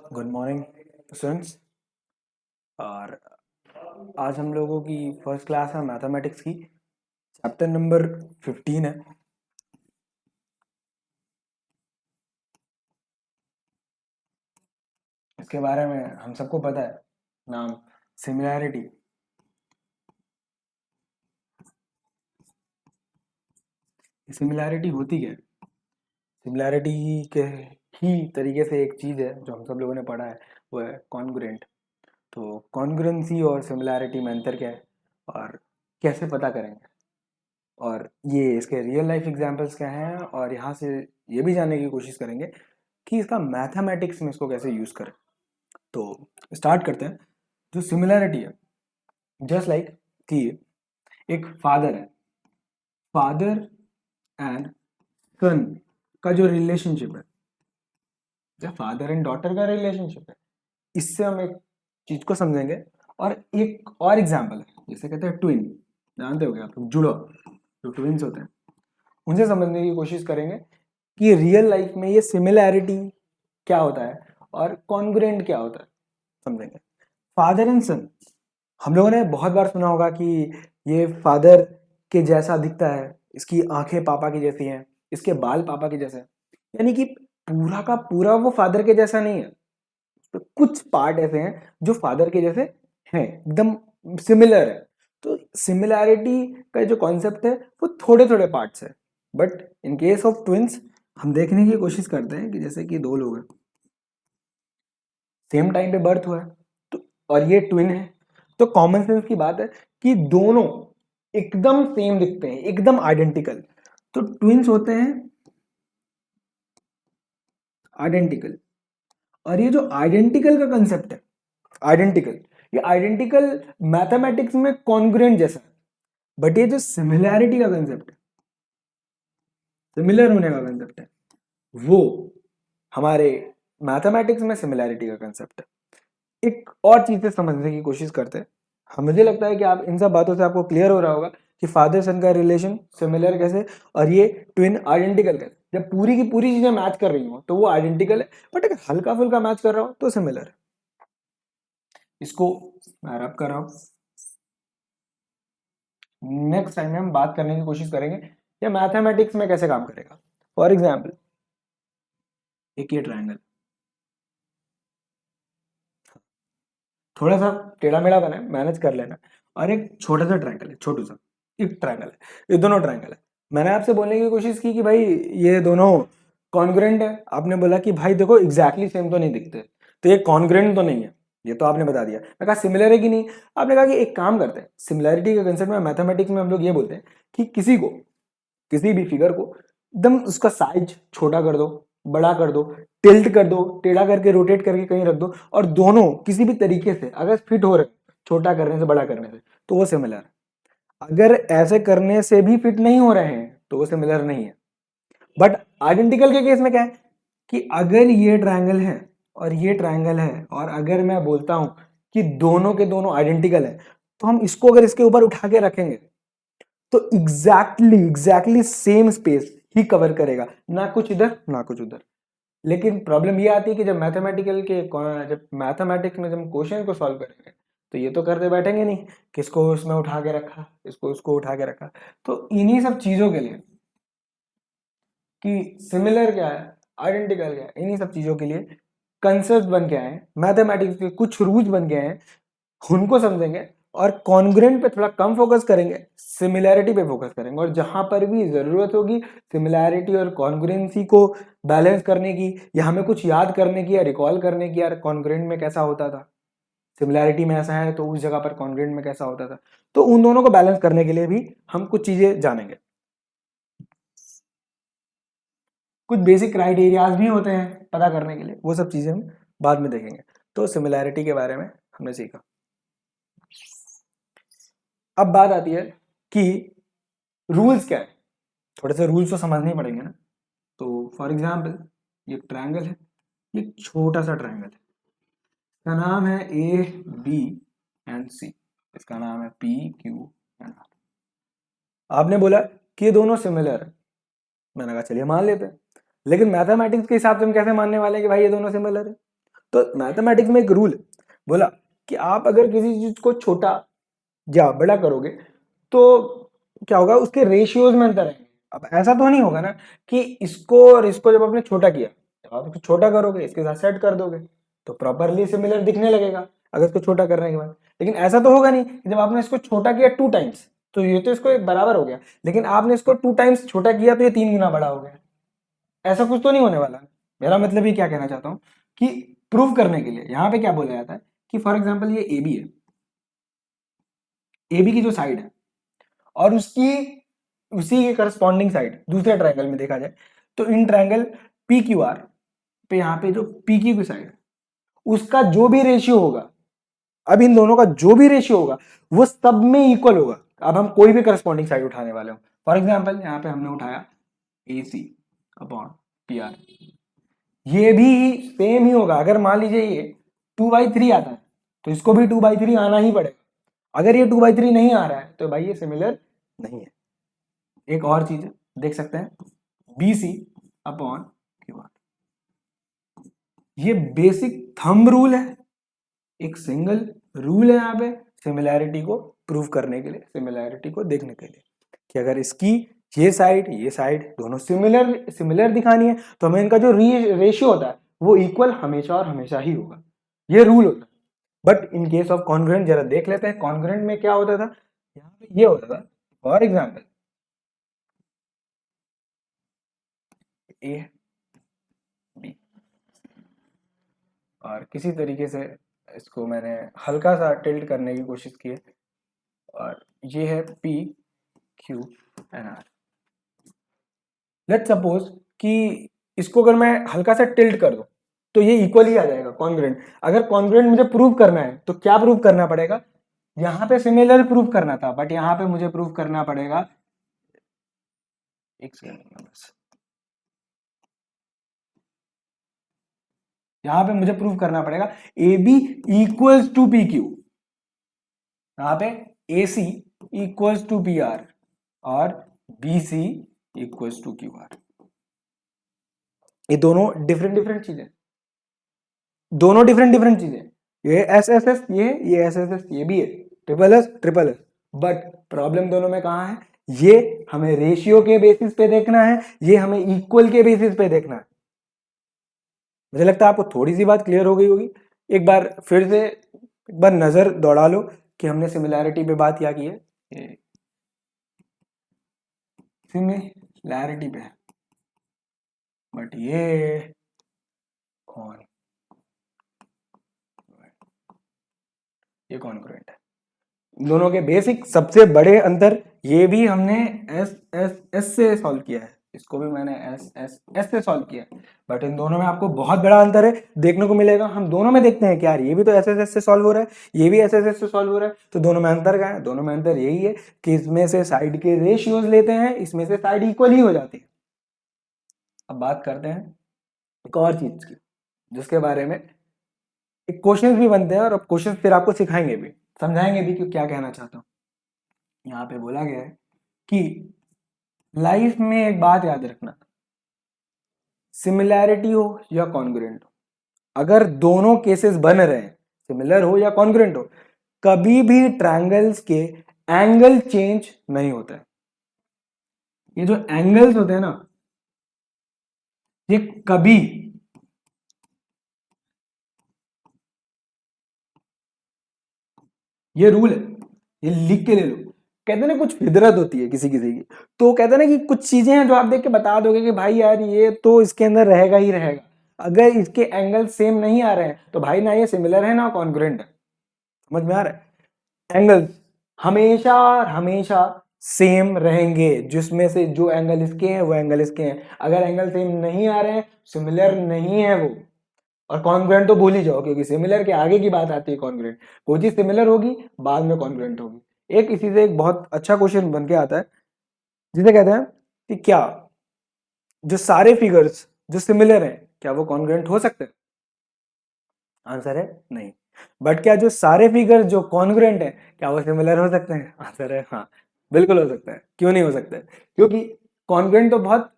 Good morning students. और आज हम लोगों की फर्स्ट क्लास है मैथमेटिक्स की। चैप्टर नंबर 15 है। इसके बारे में हम सबको पता है, नाम सिमिलैरिटी। सिमिलैरिटी होती क्या है? सिमिलैरिटी के ही तरीके से एक चीज़ है जो हम सब लोगों ने पढ़ा है, वो है कॉन्ग्रुएंट। तो कॉन्ग्रुएंसी और सिमिलैरिटी में अंतर क्या है और कैसे पता करेंगे, और ये इसके रियल लाइफ एग्जांपल्स क्या हैं, और यहाँ से ये भी जानने की कोशिश करेंगे कि इसका मैथमेटिक्स में इसको कैसे यूज़ करें। तो स्टार्ट करते हैं। जो सिमिलैरिटी है, जस्ट लाइक कि एक फादर है, फादर एंड सन का जो रिलेशनशिप है, जो फादर एंड डॉटर का रिलेशनशिप है, इससे हम एक चीज को समझेंगे। और एक और एग्जांपल है, जैसे कहते हैं ट्विन, जानते हो क्या आप लोग, जुड़ो, जो ट्विन्स होते हैं उनसे समझने की कोशिश करेंगे कि रियल लाइफ में ये सिमिलैरिटी क्या होता है और कॉन्ग्रुएंट क्या होता है, समझेंगे। फादर एंड सन, हम लोगों ने बहुत बार सुना होगा कि ये फादर के जैसा दिखता है, इसकी आंखें पापा की जैसी हैं, इसके बाल पापा के जैसे हैं। यानी कि पूरा का पूरा वो फादर के जैसा नहीं है, तो कुछ पार्ट ऐसे हैं जो फादर के जैसे हैं, एकदम सिमिलर है। तो सिमिलैरिटी का जो कॉन्सेप्ट है वो थोड़े थोड़े पार्ट्स है, but in case of twins हम देखने की कोशिश करते हैं कि जैसे कि दो लोग हैं, सेम टाइम पे बर्थ हुआ है, तो और ये ट्विन है, तो कॉमन सेंस की बात है कि दोनों एकदम सेम दिखते हैं, एकदम आइडेंटिकल। तो ट्विंस होते हैं आइडेंटिकल। और ये जो आइडेंटिकल का कंसेप्ट है, आइडेंटिकल, ये आइडेंटिकल मैथमेटिक्स में कॉन्ग्रुएंट जैसा है, बट ये जो सिमिलैरिटी का कंसेप्ट है, सिमिलर होने का कंसेप्ट है, वो हमारे मैथमेटिक्स में सिमिलैरिटी का कंसेप्ट है। एक और चीज से समझने की कोशिश करते हैं। मुझे लगता है कि आप इन सब बातों से आपको क्लियर हो रहा होगा कि फादर सन का रिलेशन सिमिलर कैसे और ये ट्विन आइडेंटिकल कैसे। जब पूरी की पूरी चीजें मैच कर रही हो तो वो आइडेंटिकल है, बट अगर हल्का फुल्का मैच कर रहा हो तो सिमिलर है। इसको मैं रब कर रहा हूं। नेक्स्ट टाइम में हम बात करने की कोशिश करेंगे ये मैथमेटिक्स में कैसे काम करेगा। फॉर एग्जाम्पल, एक ये ट्रायंगल थोड़ा सा टेढ़ा मेढ़ा बना है, मैनेज कर लेना। और एक छोटा सा ट्रायंगल है, छोटू सा एक ट्रायंगल है, ये दोनों ट्रायंगल है। मैंने आपसे बोलने की कोशिश की कि भाई ये दोनों कॉन्ग्रुएंट है, आपने बोला कि भाई देखो एग्जैक्टली सेम तो नहीं दिखते, तो ये कॉन्ग्रुएंट तो नहीं है, ये तो आपने बता दिया। मैं कहा सिमिलर है कि नहीं, आपने कहा कि एक काम करते हैं, सिमिलैरिटी के कंसेप्ट में मैथमेटिक्स में हम लोग ये बोलते हैं कि किसी को, किसी भी फिगर को एकदम उसका साइज छोटा कर दो, बड़ा कर दो, टिल्ट कर दो, टेढ़ा करके रोटेट करके कहीं रख दो, और दोनों किसी भी तरीके से अगर फिट हो रहे, छोटा करने से बड़ा करने से, तो वो सिमिलर है। अगर ऐसे करने से भी फिट नहीं हो रहे हैं तो वो सिमिलर नहीं है। बट आइडेंटिकल के केस में क्या है कि अगर ये ट्रायंगल है और ये ट्रायंगल है, और अगर मैं बोलता हूं कि दोनों के दोनों आइडेंटिकल है, तो हम इसको अगर इसके ऊपर उठा के रखेंगे तो एग्जैक्टली सेम स्पेस ही कवर करेगा, ना कुछ इधर ना कुछ उधर। लेकिन प्रॉब्लम ये आती है कि जब जब मैथमेटिक्स में जब हम क्वेश्चन को सॉल्व करेंगे तो ये तो करते बैठेंगे नहीं, किसको इसमें उठा के रखा, इसको उसको उठा के रखा। तो इन्हीं सब चीजों के लिए कि सिमिलर क्या है, आइडेंटिकल क्या है, इन्हीं सब चीजों के लिए कंसेप्ट बन के आए हैं, मैथमेटिक्स के कुछ रूल्स बन गए हैं, उनको समझेंगे। और कॉन्ग्रुएंट पे थोड़ा कम फोकस करेंगे, सिमिलैरिटी पे फोकस करेंगे, और जहां पर भी जरूरत होगी सिमिलैरिटी और कॉन्ग्रुएंसी को बैलेंस करने की, या हमें कुछ याद करने की या रिकॉल करने की, यार कॉन्ग्रुएंट में कैसा होता था, सिमिलैरिटी में ऐसा है तो उस जगह पर कॉन्ग्रुएंट में कैसा होता था, तो उन दोनों को बैलेंस करने के लिए भी हम कुछ चीजें जानेंगे। कुछ बेसिक क्राइटेरियाज भी होते हैं पता करने के लिए, वो सब चीजें हम बाद में देखेंगे। तो सिमिलैरिटी के बारे में हमने सीखा। अब बात आती है कि रूल्स क्या है, थोड़े से रूल्स तो समझने ही पड़ेंगे ना। तो फॉर एग्जाम्पल, ये ट्रायंगल है, ये छोटा सा ट्रायंगल है, इसका नाम है ए बी एंड सी, इसका नाम है पी क्यू एंड आर। आपने बोला कि ये दोनों सिमिलर है, मैंने कहा चलिए मान लेते हैं। लेकिन मैथमेटिक्स के हिसाब से हम कैसे मानने वाले हैं कि भाई ये दोनों सिमिलर है? तो मैथमेटिक्स में एक रूल बोला कि आप अगर किसी चीज को छोटा या बड़ा करोगे तो क्या होगा, उसके रेशियोज में अंतर आएंगे। अब ऐसा तो नहीं होगा ना कि इसको और इसको जब आपने छोटा किया, जब आप इसको छोटा करोगे इसके साथ सेट कर दोगे तो प्रॉपरली सिमिलर दिखने लगेगा अगर इसको छोटा करने के बाद। लेकिन ऐसा तो होगा नहीं कि जब आपने इसको छोटा किया 2 टाइम्स तो ये तो इसको बराबर हो गया, लेकिन आपने इसको 2 टाइम्स छोटा किया तो ये 3 गुना बड़ा हो गया। ऐसा कुछ तो नहीं होने वाला। मेरा मतलब ये क्या कहना चाहता हूँ कि प्रूव करने के लिए यहाँ पे क्या बोला जाता है कि फॉर एग्जाम्पल ये ए बी है, ए बी की जो साइड है और उसकी उसी के करस्पॉन्डिंग साइड दूसरे ट्रायंगल में देखा जाए तो in triangle P Q R पे यहाँ पे जो पी क्यू की साइड उसका जो भी रेशियो होगा, अब इन दोनों का जो भी रेशियो होगा वो सब में इक्वल होगा। अब हम कोई भी करस्पॉन्डिंग साइड उठाने वाले हो, फॉर एग्जाम्पल यहाँ पे हमने उठाया ए सी अपॉन पी आर, ये भी सेम ही होगा। अगर मान लीजिए ये 2/3 आता है तो इसको भी 2/3 आना ही पड़ेगा। अगर ये 2/3 नहीं आ रहा है तो भाई ये सिमिलर नहीं है। एक और चीज देख सकते हैं, B C upon Q R, ये बेसिक थंब रूल है, एक सिंगल रूल है यहाँ पे सिमिलैरिटी को प्रूव करने के लिए, सिमिलैरिटी को देखने के लिए कि अगर इसकी ये साइड दोनों सिमिलर सिमिलर दिखानी है तो हमें इनका जो रेशियो होता है वो इक्वल हमेशा और हमेशा ही होगा, ये रूल होता है। But in case of congruent जरा देख लेते हैं कॉन्ग्रुएंट में क्या होता था। यहाँ पे ये होता था फॉर एग्जाम्पल ए बी, और किसी तरीके से इसको मैंने हल्का सा टिल्ट करने की कोशिश की है, और ये है P Q N R. Let's suppose कि इसको अगर मैं हल्का सा टिल्ट कर दूं तो ये इक्वल ही आ जाएगा कॉन्ग्रुएंट। अगर कॉन्ग्रुएंट मुझे प्रूव करना है तो क्या प्रूव करना पड़ेगा, यहाँ पे सिमिलर प्रूव करना था बट यहाँ पे मुझे प्रूव करना पड़ेगा, एक सेकंड बस, यहाँ पे मुझे प्रूव करना पड़ेगा A B equals to P Q, यहाँ पे A C equals to P R और B C equals to Q R. ये दोनों डिफरेंट चीजें, दोनों डिफरेंट चीजें, ये एस एस एस ये एस एस एस ये भी है, ट्रिपल एस, बट प्रॉब्लम दोनों में कहाँ है, ये हमें रेशियो के बेसिस पे देखना है, ये हमें इक्वल के बेसिस पे देखना है। मुझे लगता है आपको थोड़ी सी बात क्लियर हो गई होगी। एक बार फिर से एक बार नजर दौड़ा लो कि हमने सिमिलैरिटी पे बात क्या की है, सिमिलैरिटी पे, बट ये कौन, ये कॉन्ग्रुएंट है। इन दोनों के बेसिक सबसे बड़े अंतर, ये भी हमने एस एस एस से सॉल्व किया है, इसको भी मैंने एस एस एस से सॉल्व किया है, बट इन दोनों में आपको बहुत बड़ा अंतर है देखने को मिलेगा। हम दोनों में देखते हैं कि यार ये भी तो एस एस एस से सॉल्व हो रहा है, ये भी एस एस एस से सॉल्व हो रहा है, तो दोनों में अंतर क्या है, दोनों में अंतर यही है कि इसमें से साइड के रेशियोज लेते हैं, इसमें से साइड इक्वल ही हो जाती है। अब बात करते हैं एक और चीज की जिसके बारे में एक क्वेश्चन भी बनते हैं, और अब क्वेश्चन फिर आपको सिखाएंगे भी, समझाएंगे भी कि क्या कहना चाहता हूँ। यहाँ पे बोला गया है कि लाइफ में एक बात याद रखना, सिमिलैरिटी हो या कॉन्ग्रुएंट हो, अगर दोनों केसेस बन रहे हैं, सिमिलर हो या कॉन्ग्रुएंट हो, कभी भी ट्रायंगल्स के एंगल चेंज नहीं होता है। ये जो एंगल्स होते हैं ना, ये कभी ये रूल है, ये लिख के ले लो। कहते हैं ना कुछ फितरत होती है किसी किसी की, तो कहते हैं ना कि कुछ चीजें हैं जो आप देख के बता दोगे कि भाई यार ये तो इसके अंदर रहेगा ही रहेगा। अगर इसके एंगल सेम नहीं आ रहे हैं तो भाई ना ये सिमिलर है ना कॉन्ग्रुएंट है। समझ में आ रहा है, एंगल्स हमेशा और हमेशा सेम रहेंगे, जिसमें से जो एंगल इसके हैं वो एंगल इसके हैं। अगर एंगल सेम नहीं आ रहे हैं सिमिलर नहीं है वो। और कॉन्ग्रुएंट तो भूल ही जाओ क्योंकि सिमिलर के आगे की बात आती है कॉन्ग्रुएंट। कोई चीज सिमिलर होगी बाद में कॉन्ग्रुएंट होगी। एक इसी से एक बहुत अच्छा क्वेश्चन बन के आता है जिसे कहते हैं कि क्या जो सारे फिगर्स जो सिमिलर हैं क्या वो कॉन्ग्रुएंट हो सकते हैं? आंसर है नहीं। बट क्या जो सारे फिगर जो कॉन्ग्रुएंट है क्या वो सिमिलर हो सकते हैं? आंसर है हाँ, बिल्कुल हो सकता है। क्यों नहीं हो सकता है? क्योंकि कॉन्ग्रुएंट तो बहुत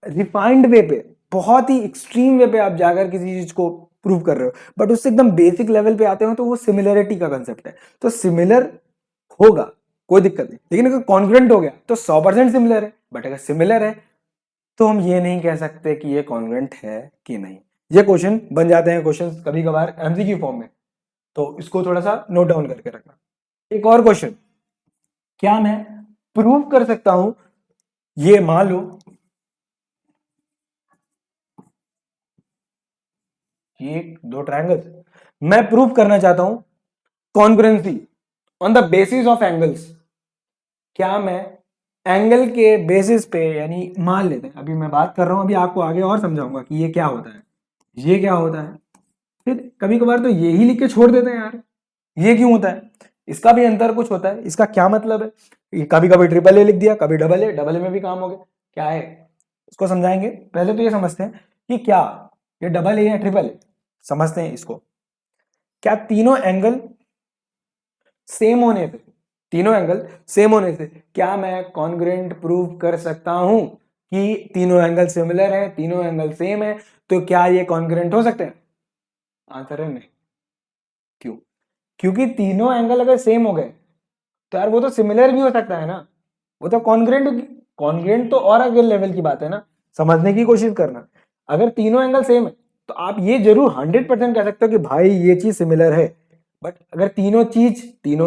रिफाइंड वे पे बहुत ही एक्सट्रीम वे पे आप जाकर किसी चीज को प्रूव कर रहे हो, बट उससे एकदम बेसिक लेवल पे आते हो तो वो सिमिलरिटी का कंसेप्ट है। तो सिमिलर होगा, कोई दिक्कत नहीं, लेकिन अगर कॉन्ग्रुएंट हो गया तो 100% सिमिलर है, बट अगर सिमिलर है तो हम ये नहीं कह सकते कि ये कॉन्ग्रुएंट है कि नहीं। ये क्वेश्चन बन जाते हैं क्वेश्चन कभी कभार एमसीक्यू फॉर्म में, तो इसको थोड़ा सा नोट डाउन करके रखना। एक और क्वेश्चन, क्या मैं प्रूव कर सकता हूं, ये मान लो ये दो ट्रायंगल्स, मैं प्रूव करना चाहता हूं congruency on the basis of angles. क्या मैं एंगल के बेसिस पे, यानी मान लेते हैं, अभी मैं बात कर रहा हूं, अभी आपको आगे और समझाऊंगा कि ये क्या होता है, ये क्या होता है। फिर कभी कभार तो यही लिख के छोड़ देते हैं यार, ये क्यों होता है, इसका भी अंतर कुछ होता है, इसका क्या मतलब है। कभी कभी ट्रिपल ए लिख दिया, कभी डबल ए, डबल ए में भी काम हो गया, क्या है उसको समझाएंगे। पहले तो ये समझते हैं कि क्या ये डबल ए या ट्रिपल ए, समझते हैं इसको। क्या तीनों एंगल सेम होने से, तीनों एंगल सेम होने से क्या मैं कॉन्ग्रुएंट प्रूव कर सकता हूं कि तीनों एंगल सिमिलर है, तीनों एंगल सेम है, तो क्या ये कॉन्ग्रुएंट हो सकते हैं। आंसर है नहीं। क्यों? क्योंकि तीनों एंगल अगर सेम हो गए तो यार वो तो सिमिलर भी हो सकता है ना, वो तो कॉन्ग्रुएंट, कॉन्ग्रुएंट तो और अगले लेवल की बात है ना, समझने की कोशिश करना। अगर तीनों एंगल सेम है तो आप ये जरूर 100% कह सकते हो कि भाई ये चीज सिमिलर है, बट अगर तीनों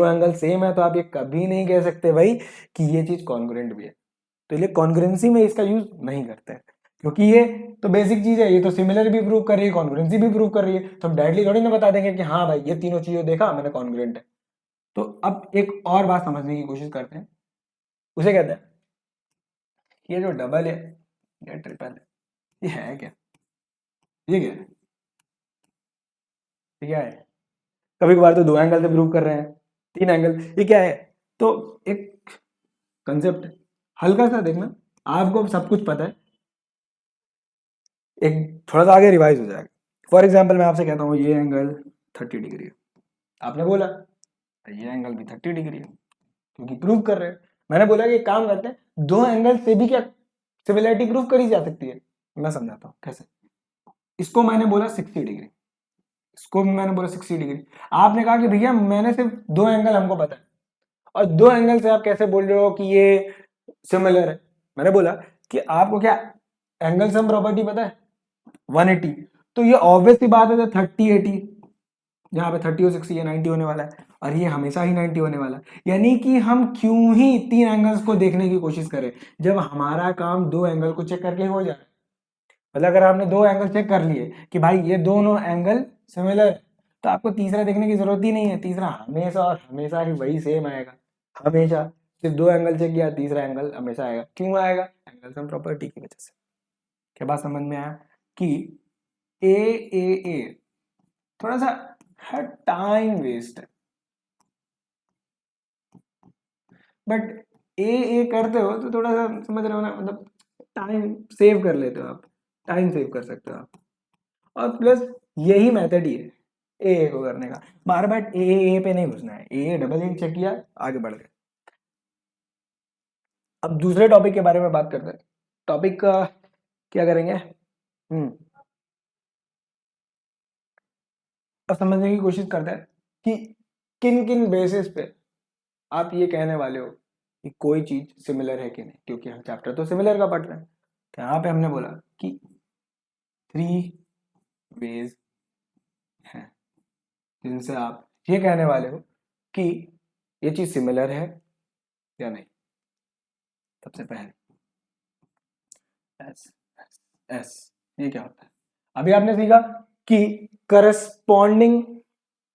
एंगल सेम है तो आप ये कभी नहीं कह सकते भाई कि ये चीज कॉन्ग्रुएंट भी है। तो ये कॉन्ग्रुएंसी में इसका यूज नहीं करते हैं, क्योंकि ये तो बेसिक चीज है, ये तो सिमिलर भी प्रूव कर रही है, कॉन्ग्रुएंसी भी प्रूव कर रही है, तो हम डायरेक्टली थोड़ी ना बता देंगे कि हाँ भाई ये तीनों चीजों देखा मैंने कॉन्ग्रुएंट है। तो अब एक और बात समझने की कोशिश करते हैं, उसे कहते हैं ये जो डबल है या ट्रिपल है, ये है क्या, ये क्या है, ये क्या है। कभी कभार तो दो एंगल से प्रूव कर रहे हैं, तीन एंगल, ये क्या है। तो एक कंसेप्ट है, हल्का सा देखना, आपको अब सब कुछ पता है, एक थोड़ा सा आगे रिवाइज हो जाएगा। फॉर एग्जाम्पल मैं आपसे कहता हूँ ये एंगल 30 डिग्री है, आपने बोला ये एंगल भी 30 डिग्री है, क्योंकि प्रूव कर रहे हैं। मैंने बोला कि एक काम करते हैं, दो एंगल से भी क्या सिमिलरिटी प्रूव करी जा सकती है। मैं समझाता हूँ कैसे। इसको मैंने बोला 60 डिग्री, इसको भी मैंने बोला 60 डिग्री, आपने कहा कि भैया मैंने सिर्फ दो एंगल हमको पता है, और दो एंगल से आप कैसे बोल रहे हो कि ये सिमिलर है। मैंने बोला कि आपको क्या एंगल सम प्रॉपर्टी पता है, 180, तो ये ऑब्वियस सी बात है 30 80, यहाँ पे 30 और 60 ये 90 होने वाला है, और ये हमेशा ही 90 होने वाला है। यानी कि हम क्यों ही तीन एंगल्स को देखने की कोशिश करें जब हमारा काम दो एंगल को चेक करके हो जाए। मतलब अगर आपने दो एंगल चेक कर लिए कि भाई ये दोनों एंगल सिमिलर, तो आपको तीसरा देखने की जरूरत ही नहीं है, तीसरा हमेशा और हमेशा ही वही सेम आएगा, हमेशा। सिर्फ दो एंगल चेक किया, तीसरा एंगल हमेशा आएगा, क्यों आएगा, एंगल सम प्रॉपर्टी की वजह से। क्या बात समझ में आया कि ए ए ए थोड़ा सा हर टाइम वेस्ट है, बट ए करते हो तो थोड़ा सा समझ रहे हो ना, मतलब टाइम सेव कर लेते हो आप, टाइम सेव कर सकते हो आप। और प्लस यही मेथड ही है ए को करने का, बार बार ए पे नहीं घुसना है, ए डबल ए चेक किया आगे बढ़ गए। अब दूसरे टॉपिक के बारे में बात करते हैं। टॉपिक का क्या करेंगे, अब समझने की कोशिश करते हैं कि किन किन बेसिस पे आप ये कहने वाले हो कि कोई चीज सिमिलर है कि नहीं, क्योंकि हम चैप्टर तो सिमिलर का पढ़ रहे हैं। तो यहाँ पे हमने बोला कि 3 वेज हैं जिनसे आप ये कहने वाले हो कि ये चीज सिमिलर है या नहीं। सबसे पहले एस, एस, एस, ये क्या होता है, अभी आपने सीखा कि करस्पॉन्डिंग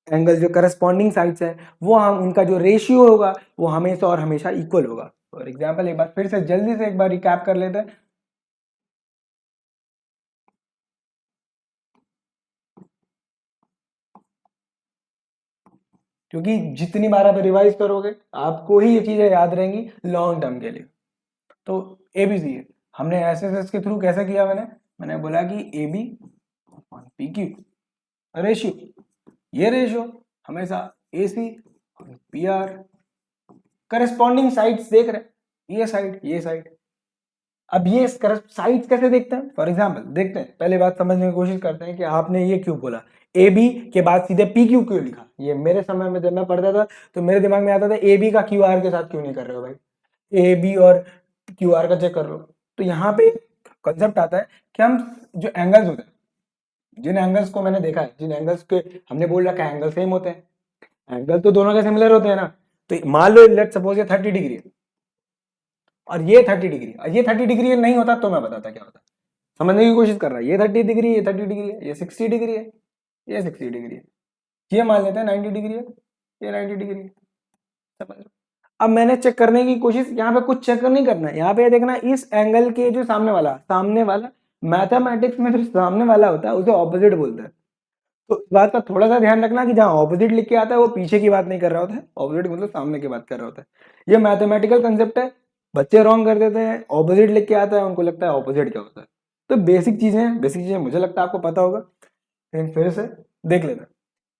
एंगल, जो करस्पॉन्डिंग साइड्स है, वो हम उनका जो रेशियो होगा वो हमेशा और हमेशा इक्वल होगा। फॉर एग्जाम्पल एक बार फिर से जल्दी से एक बार रिकैप कर लेते हैं। क्योंकि जितनी बार आप रिवाइज करोगे आपको ही ये चीजें याद रहेंगी लॉन्ग टर्म के लिए। तो एबीसी है, हमने एसएसएस के थ्रू कैसे किया, मैंने बोला कि A B P Q ratio, ये रेशियो हमेशा A C P R, corresponding sides देख रहे हैं, ये साइड ये साइड, अब ये साइड्स कैसे देखते हैं, फॉर एग्जाम्पल देखते हैं, पहले बात समझने की कोशिश करते हैं कि आपने ये क्यों बोला, ए बी के बाद सीधे पी क्यू क्यों लिखा। ये मेरे समय में जब मैं पढ़ता था तो मेरे दिमाग में आता था ए बी का क्यू आर के साथ क्यों नहीं कर रहे हो भाई, ए बी और क्यू आर का चेक कर लो। तो यहाँ पे कंसेप्ट आता है कि हम जो एंगल्स होते हैं, जिन एंगल्स को मैंने देखा है, जिन एंगल्स के हमने बोल रखा है एंगल सेम होते हैं, एंगल तो दोनों के सिमिलर होते हैं ना। तो मान लो लेट सपोज ये 30 डिग्री है और ये 30 डिग्री, और ये 30 डिग्री नहीं होता तो मैं बताता क्या होता। समझने की कोशिश कर रहा है, ये 30 डिग्री, ये 30 डिग्री है, ये 60 डिग्री है, ये 60 डिग्री है, ये मान लेते हैं 90 डिग्री है, ये 90 डिग्री है। समझ लो। अब मैंने चेक करने की कोशिश, यहाँ पे कुछ चेक नहीं करना है, यहाँ पे देखना इस एंगल के जो सामने वाला मैथमेटिक्स में जो सामने वाला होता है उसे ऑपोजिट बोलते हैं। तो इस बात का थोड़ा सा ध्यान रखना कि जहाँ ऑपोजिट लिख के आता है वो पीछे की बात नहीं कर रहा होता है, ऑपोजिट मतलब सामने की बात कर रहा होता है। ये मैथमेटिकल कंसेप्ट है, बच्चे रॉन्ग कर देते हैं, ऑपोजिट लिख के आता है उनको लगता है ऑपोजिट क्या होता है। तो बेसिक चीजें मुझे लगता है आपको पता होगा, लेकिन फिर से देख लेना।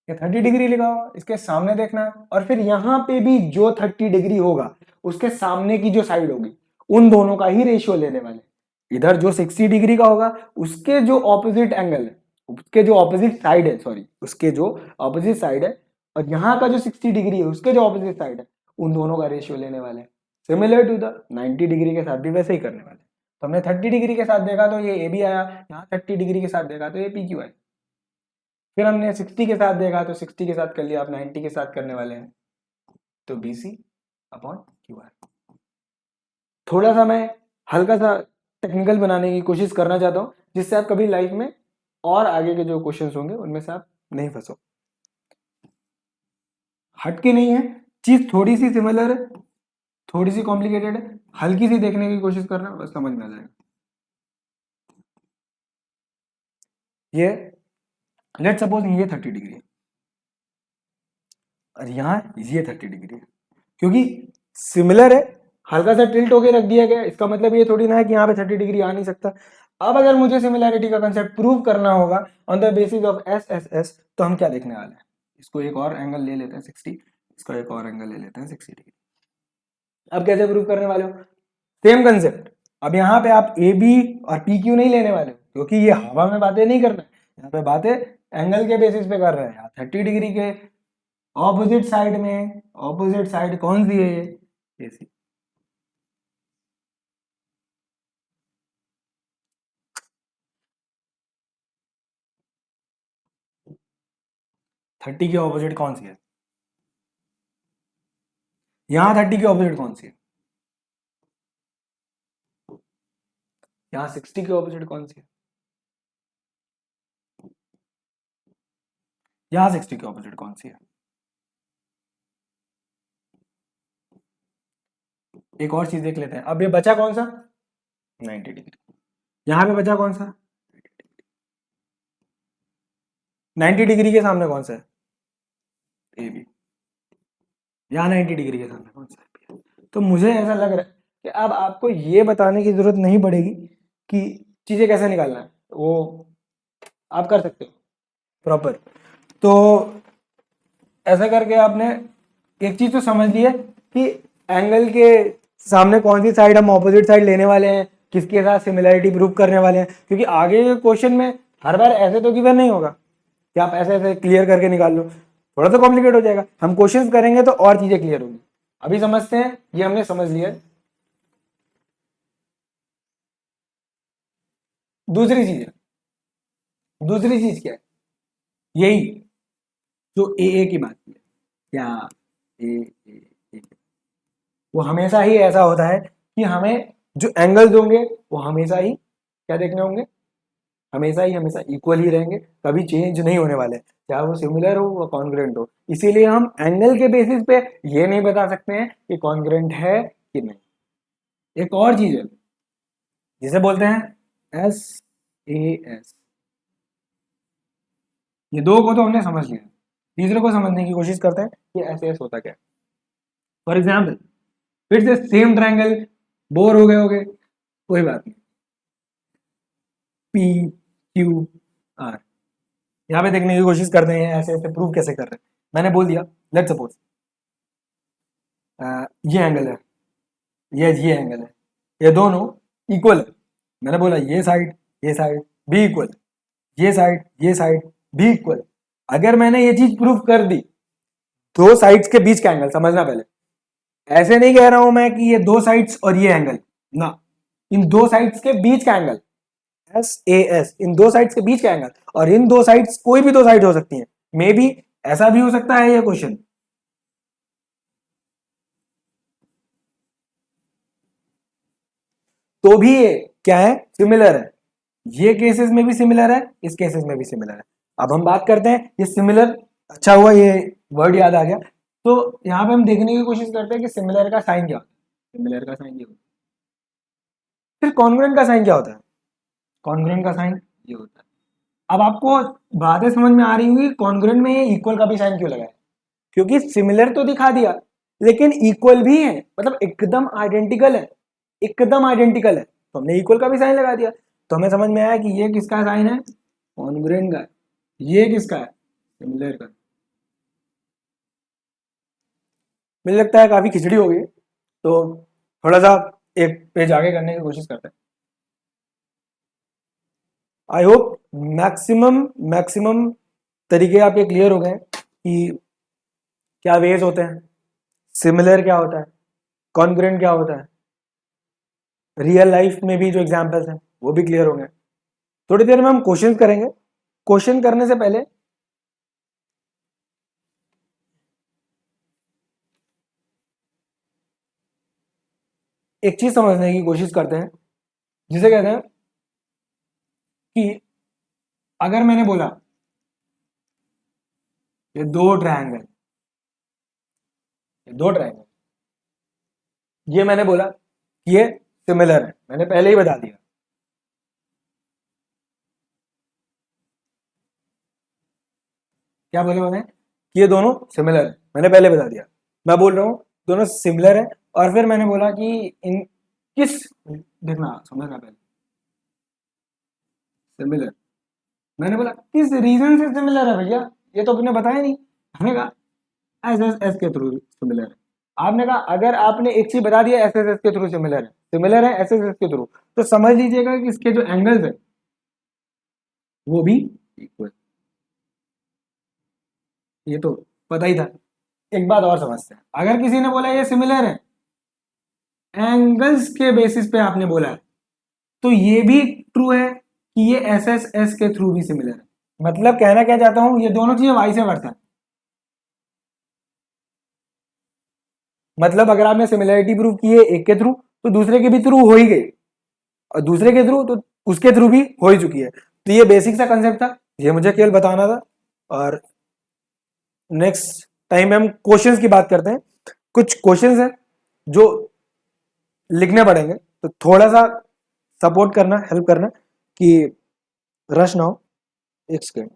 ये 30 डिग्री लिखा हुआ, इसके सामने देखना है, और फिर यहाँ पे भी जो 30 डिग्री होगा उसके सामने की जो साइड होगी उन दोनों का ही रेशियो लेने वाले। इधर जो 60 डिग्री का होगा उसके जो ऑपोजिट एंगल है, उसके जो ऑपोजिट साइड है, सॉरी उसके जो ऑपोजिट साइड है, और यहाँ का जो 60 डिग्री है उसके जो ऑपोजिट साइड है, उन दोनों का रेशियो लेने वाले। सिमिलर टू द 90 डिग्री के साथ भी वैसे ही करने वाले। तो हमने 30 डिग्री के साथ देखा तो ये ए बी आया, यहाँ 30 डिग्री के साथ देखा तो ये पी क्यू आया। फिर हमने 60 के साथ देखा तो 60 के साथ कर लिया, आप 90 के साथ करने वाले हैं तो B C upon Q R. थोड़ा सा मैं हल्का सा टेक्निकल बनाने की कोशिश करना चाहता हूँ जिससे आप कभी लाइफ में और आगे के जो क्वेश्चंस होंगे उनमें से आप नहीं फंसो। हटके नहीं है चीज, थोड़ी सी सिमिलर है, थोड़ी सी कॉम्प्लिकेटेड है, हल्की सी देखने की कोशिश करना, बस समझ में आ जाएगा। ये लेट सपोज ये 30 डिग्री है और यहाँ ये 30 डिग्री है, क्योंकि सिमिलर है, हल्का सा टिल्ट होके रख दिया गया, इसका मतलब ये थोड़ी ना है कि यहाँ पे 30 डिग्री आ नहीं सकता। अब अगर मुझे सिमिलैरिटी का कंसेप्ट प्रूव करना होगा on the basis of S S S, तो हम क्या देखने वाले हैं, इसको एक और एंगल ले लेते हैं 60, इसका एक और एंगल ले लेते हैं 60 डिग्री। अब कैसे प्रूव करने वाले हो, सेम कंसेप्ट। अब यहाँ पे आप ए बी और पी क्यू नहीं लेने वाले हो क्योंकि ये हवा में बातें नहीं करना है, यहाँ पे बातें एंगल के बेसिस पे कर रहे हैं। 30 डिग्री के ऑपोजिट साइड में, ऑपोजिट साइड कौन सी है, ये सी। थर्टी के ऑपोजिट कौन सी है, यहाँ 30 के ऑपोजिट कौन सी है, यहाँ 60 के ऑपोजिट कौन सी है, यहाँ 60 के ऑपोजिट कौन सी है। एक और चीज देख लेते हैं, अब ये बचा कौन सा 90 डिग्री, यहाँ पे बचा कौन सा 90 डिग्री के सामने कौन सा है ए बी, यहाँ 90 डिग्री के सामने कौन सा है। तो मुझे ऐसा लग रहा है कि अब आपको ये बताने की जरूरत नहीं पड़ेगी कि चीजें कैसे निकालना है, वो आप कर सकते हो प्रॉपर। तो ऐसा करके आपने एक चीज तो समझ ली है कि एंगल के सामने कौन सी साइड हम ऑपोजिट साइड लेने वाले हैं, किसके साथ सिमिलैरिटी प्रूव करने वाले हैं, क्योंकि आगे के क्वेश्चन में हर बार ऐसे तो गिवन नहीं होगा कि आप ऐसे ऐसे क्लियर करके निकाल लो, थोड़ा सा कॉम्प्लिकेट हो जाएगा। हम क्वेश्चंस करेंगे तो और चीजें क्लियर होगी। अभी समझते हैं, ये हमने समझ लिया। दूसरी चीज है, दूसरी चीज क्या है, यही जो ए की बात की है, क्या ए, वो हमेशा ही ऐसा होता है कि हमें जो एंगल्स होंगे वो हमेशा ही क्या देखने होंगे, हमेशा इक्वल ही रहेंगे, कभी चेंज नहीं होने वाले, चाहे वो सिमिलर हो या कॉन्ग्रुएंट हो। इसीलिए हम एंगल के बेसिस पे ये नहीं बता सकते हैं कि कॉन्ग्रुएंट है कि नहीं। एक और चीज है जिसे बोलते हैं एस ए एस, ये दो को तो हमने समझ लिया, तीसरे को समझने की कोशिश करते हैं कि एस एस होता क्या है। फॉर एग्जाम्पल फिर से सेम ट्रायंगल, बोर हो गए होगे, कोई बात नहीं, पी क्यू आर, यहाँ पे देखने की कोशिश करते हैं ऐसे ऐसे प्रूव कैसे कर रहे हैं। मैंने बोल दिया लेट सपोज ये एंगल है, ये एंगल है, ये दोनों इक्वल है, मैंने बोला ये साइड भी इक्वल, ये साइड भी इक्वल। अगर मैंने ये चीज प्रूफ कर दी, दो साइड्स के बीच का एंगल समझना पहले, ऐसे नहीं कह रहा हूं मैं कि ये दो साइड्स और ये एंगल ना, इन दो साइड्स के बीच का एंगल, एस ए एस, इन दो साइड्स के बीच का एंगल, और इन दो साइड्स कोई भी दो साइड हो सकती है, मे बी ऐसा भी हो सकता है ये क्वेश्चन, तो भी ये क्या है, सिमिलर है, ये केसेस में भी सिमिलर है, इस केसेस में भी सिमिलर है। अब हम बात करते हैं ये सिमिलर, अच्छा हुआ ये वर्ड याद आ गया। तो यहाँ पे हम देखने की कोशिश करते हैं कि सिमिलर का साइन क्या होता है, सिमिलर का साइन ये होता है, फिर कॉन्ग्रुएंट का साइन क्या होता है, कॉन्ग्रुएंट का साइन ये होता है। अब आपको बातें समझ में आ रही होंगी कॉन्ग्रुएंट में ये इक्वल का भी साइन क्यों लगा है, क्योंकि सिमिलर तो दिखा दिया लेकिन इक्वल भी है, मतलब एकदम आइडेंटिकल है, एकदम आइडेंटिकल है, तो हमने इक्वल का भी साइन लगा दिया, तो हमें समझ में आया कि ये किसका साइन है, कॉन्ग्रुएंट का है, ये किसका है, सिमिलर का। मुझे लगता है काफी खिचड़ी हो गई, तो थोड़ा सा एक पेज आगे करने की कोशिश करते हैं। आई होप मैक्सिमम मैक्सिमम तरीके आपके क्लियर हो गए कि क्या वेज होते हैं, सिमिलर क्या होता है, कॉन्ग्रुएंट क्या होता है, रियल लाइफ में भी जो एग्जांपल्स हैं वो भी क्लियर हो गए। थोड़ी देर में हम क्वेश्चंस करेंगे, क्वेश्चन करने से पहले एक चीज समझने की कोशिश करते हैं, जिसे कहते हैं कि अगर मैंने बोला ये दो ट्रायंगल, ये दो ट्रायंगल, ये मैंने बोला कि ये सिमिलर है, मैंने पहले ही बता दिया, क्या बोले मैंने कि ये दोनों सिमिलर है, मैंने पहले बता दिया, मैं बोल रहा हूँ दोनों सिमिलर है, और फिर मैंने बोला कि इन किस, देखना समझना पहले, सिमिलर, मैंने बोला किस रीजन से सिमिलर है भैया, ये तो आपने बताया नहीं, हमने कहा एस एस एस के थ्रू सिमिलर है, आपने कहा अगर आपने एक चीज बता दिया एस एस एस के थ्रू सिमिलर है एस एस एस के थ्रू, तो समझ लीजिएगा कि इसके जो एंगल्स है वो भी इक्वल, ये तो पता ही था। एक बात और समझते हैं, अगर किसी ने बोला ये सिमिलर है, एंगल्स के बेसिस पे आपने बोला है, तो ये भी ट्रू है कि ये एस एस एस के थ्रू भी सिमिलर है, मतलब कहना क्या चाहता हूं, ये दोनों चीजें वाई से वर्ता है, मतलब अगर आपने सिमिलरिटी प्रूव की है एक के थ्रू, तो दूसरे के भी थ्रू हो ही गई, और दूसरे के थ्रू तो उसके थ्रू भी हो ही चुकी है, तो ये बेसिक सा कंसेप्ट था, ये मुझे केवल बताना था। और नेक्स्ट टाइम में हम क्वेश्चंस की बात करते हैं, कुछ क्वेश्चंस हैं जो लिखने पड़ेंगे, तो थोड़ा सा सपोर्ट करना, हेल्प करना कि रश ना हो। एक सेकेंड,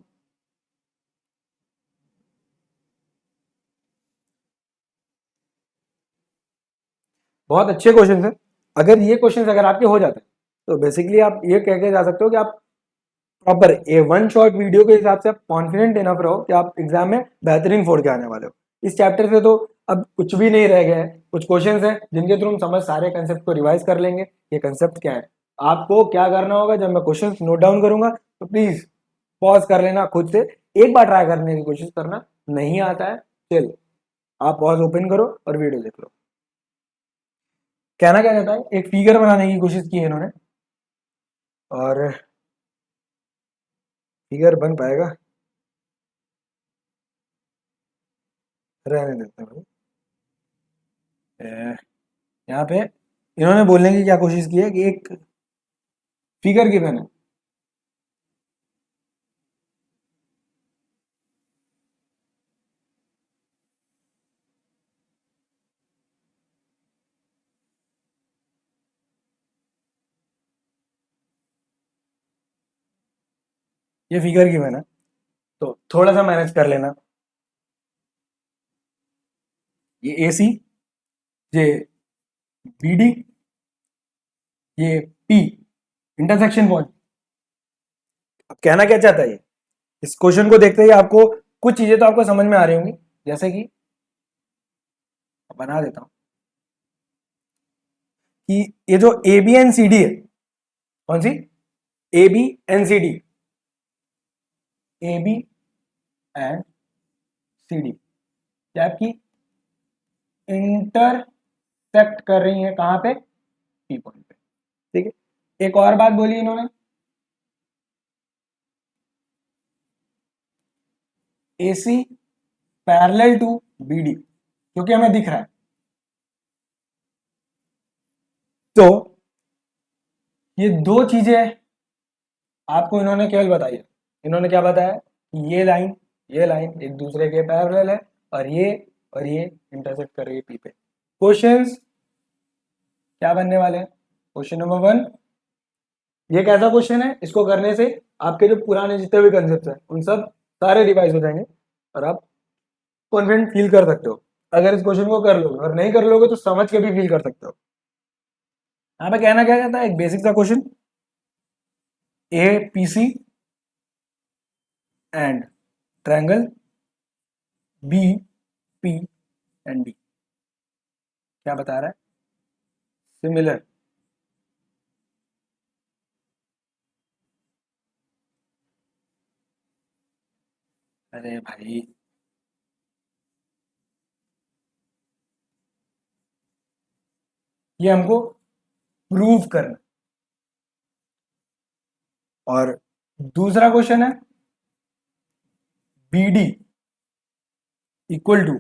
बहुत अच्छे क्वेश्चन हैं, अगर ये क्वेश्चन अगर आपके हो जाते हैं तो बेसिकली आप ये कह के जा सकते हो कि आप proper A one shot video के हिसाब से आप कॉन्फिडेंट इनफ रहो कि आप एग्जाम में बेहतरीन फोड़ के आने वाले हो। इस चैप्टर से तो अब कुछ भी नहीं रह गया है, कुछ क्वेश्चंस हैं जिनके थ्रू हम समझ सारे कंसेप्ट को रिवाइज कर लेंगे, ये कंसेप्ट क्या है। आपको क्या करना होगा, जब मैं क्वेश्चंस नोट डाउन करूंगा तो प्लीज पॉज कर लेना, खुद से एक बार ट्राई करने की कोशिश करना, नहीं आता है चल आप पॉज ओपन करो और वीडियो देख लो। कहना क्या चाहता है, एक फिगर बनाने की कोशिश की है इन्होंने, और फिगर बन पाएगा, रहने देते हैं भाई। यहाँ पे इन्होंने बोलने की क्या कोशिश की है कि एक फिगर गिवन है, ये फिगर गिवन है, तो थोड़ा सा मैनेज कर लेना, ये ए सी, ये बी डी, ये पी, इंटरसेक्शन पॉइंट। अब कहना क्या चाहता है ये, इस क्वेश्चन को देखते ही आपको कुछ चीजें तो आपको समझ में आ रही होंगी, जैसे कि बना देता हूं कि ये जो A B and C D है, कौन सी? A B and C D, A B and C D क्या आपकी इंटरसेक्ट कर रही है कहां पे? पी पॉइंट पे। ठीक है, एक और बात बोली इन्होंने, AC पैरेलल टू BD, क्योंकि हमें दिख रहा है। तो ये दो चीजें आपको इन्होंने केवल बताई है। इन्होंने क्या बताया? ये लाइन एक दूसरे के पैरेलल है और ये इंटरसेक्ट कर रही है पी पे। क्वेश्चंस क्या बनने वाले हैं? क्वेश्चन नंबर 1, ये कैसा क्वेश्चन है? इसको करने से आपके जो पुराने जितने भी कंसेप्ट हैं उन सब सारे रिवाइज हो जाएंगे और आप कॉन्फिडेंट फील कर सकते हो। अगर इस क्वेश्चन को कर लोगे और नहीं कर लोगे तो समझ के भी फील कर सकते हो। यहाँ पे कहना क्या चाहता है? एक बेसिक सा question, A P C and triangle B P and D क्या बता रहा है? सिमिलर अरे भाई ये हमको प्रूव करना। और दूसरा क्वेश्चन है B D equal to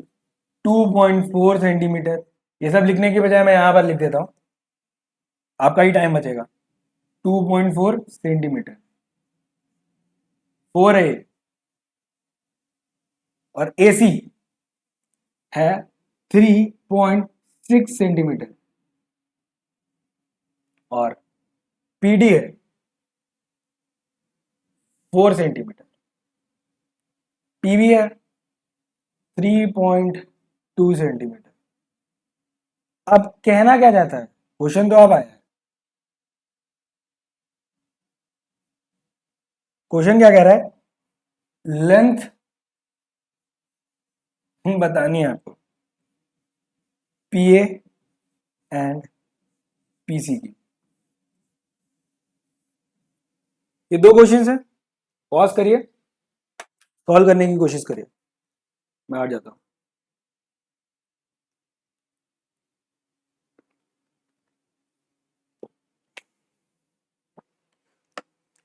2.4 centimetre. ये सब लिखने की बजाय मैं यहां पर लिख देता हूं, आपका ही टाइम बचेगा। 2.4 सेंटीमीटर 4A और AC है 3.6 सेंटीमीटर और PD है 4 सेंटीमीटर, PV है 3.2 सेंटीमीटर। अब कहना क्या चाहता है? क्वेश्चन तो अब आया है, क्वेश्चन क्या कह रहा है? लेंथ बतानी है आपको PA एंड PC की। ये दो क्वेश्चन है, पॉज करिए, सॉल्व करने की कोशिश करिए, मैं आ जाता हूं।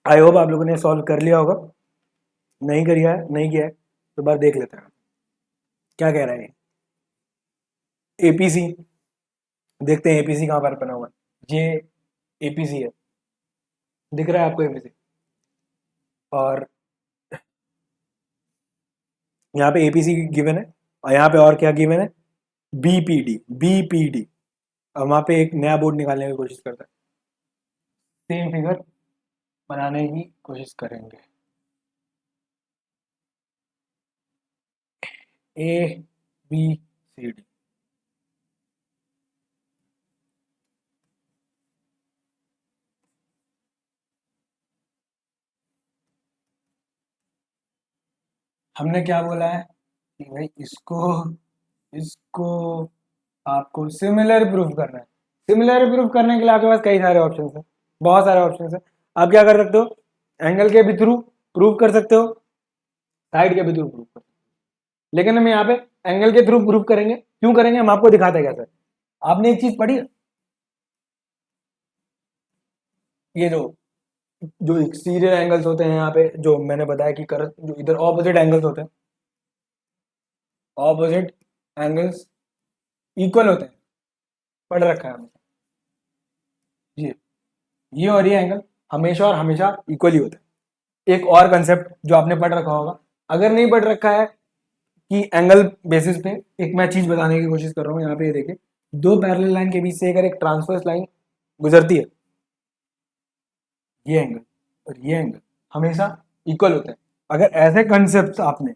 आई होप आप लोगों ने सॉल्व कर लिया होगा। नहीं किया है तो बार देख लेते हैं क्या कह रहा है। एपीसी देखते हैं, एपीसी कहां पर बना हुआ है। ये एपीसी है, दिख रहा है आपको एपीसी? और यहाँ पे एपीसी गिवन है और यहाँ पे और क्या गिवन है? बीपीडी। अब वहां पे एक नया बोर्ड निकालने की कोशिश करता है, सेम फिगर बनाने की कोशिश करेंगे। ABCD हमने क्या बोला है कि भाई इसको इसको आपको सिमिलर प्रूफ करना है। सिमिलर प्रूफ करने के लिए आपके पास कई सारे ऑप्शन है, बहुत सारे ऑप्शन है। आप क्या कर सकते हो? एंगल के भी थ्रू प्रूव कर सकते हो, साइड के भी थ्रू प्रूव कर सकते हो। लेकिन हम यहाँ पे एंगल के थ्रू प्रूफ करेंगे। क्यों करेंगे? हम आपको दिखाते हैं कैसे। आपने एक चीज पढ़ी है, ये जो जो एक्सटीरियर एंगल्स होते हैं यहाँ पे, जो मैंने बताया कि जो इधर ऑपोजिट एंगल्स होते हैं, ऑपोजिट एंगल्स इक्वल होते हैं, पढ़ रखा है हमने। ये और ये एंगल हमेशा और हमेशा इक्वल ही होता है। एक और कंसेप्ट जो आपने पढ़ रखा होगा, अगर नहीं पढ़ रखा है कि एंगल बेसिस पे, एक मैं चीज बताने की कोशिश कर रहा हूँ। यहाँ पे देखिए, दो पैरेलल लाइन के बीच से अगर एक ट्रांसवर्स लाइन गुजरती है, ये एंगल और ये एंगल हमेशा इक्वल होता है। अगर ऐसे कंसेप्ट आपने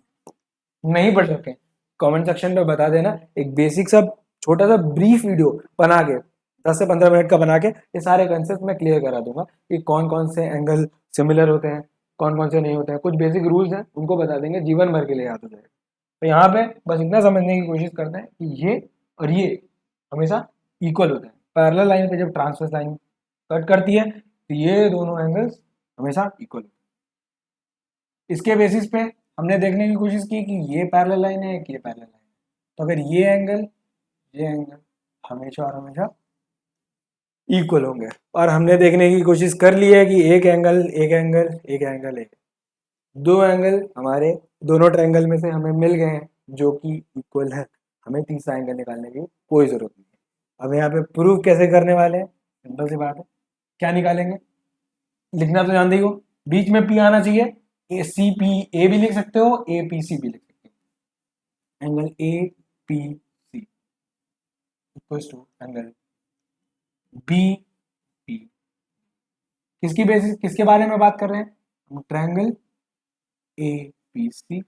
नहीं पढ़ रखे, कमेंट सेक्शन में बता देना। एक बेसिक सा छोटा सा ब्रीफ वीडियो बना के 10 से 15 मिनट का बना के ये सारे कंसेप्ट मैं क्लियर करा दूंगा कि कौन कौन से एंगल सिमिलर होते हैं, कौन कौन से नहीं होते हैं। कुछ बेसिक रूल्स हैं, उनको बता देंगे, जीवन भर के लिए याद हो जाएगा। तो यहाँ पे बस इतना समझने की कोशिश करते हैं कि ये और ये हमेशा इक्वल होते हैं। पैरेलल लाइन पे जब ट्रांसवर्स लाइन कट करती है, तो ये दोनों एंगल्स हमेशा इक्वल। इसके बेसिस पे हमने देखने की कोशिश की कि ये पैरेलल लाइन है कि ये पैरेलल लाइन है। तो अगर ये एंगल हमेशा और हमेशा इक्वल होंगे, और हमने देखने की कोशिश कर ली है कि एक एंगल एक एंगल एक एंगल एक, दो एंगल हमारे दोनों ट्रायंगल में से हमें मिल गए हैं जो कि इक्वल है। हमें तीसरा एंगल निकालने की कोई जरूरत नहीं है। अब यहाँ पे प्रूव कैसे करने वाले हैं, सिंपल सी बात है। क्या निकालेंगे, लिखना तो जानते ही हो, बीच में पी आना चाहिए। ए सी पी ए भी लिख सकते हो, ए पी सी भी लिख सकते हो। Angle A P C equals to angle B P. किसकी बेसिस, किसके बारे में बात कर रहे हैं हम, triangle A P C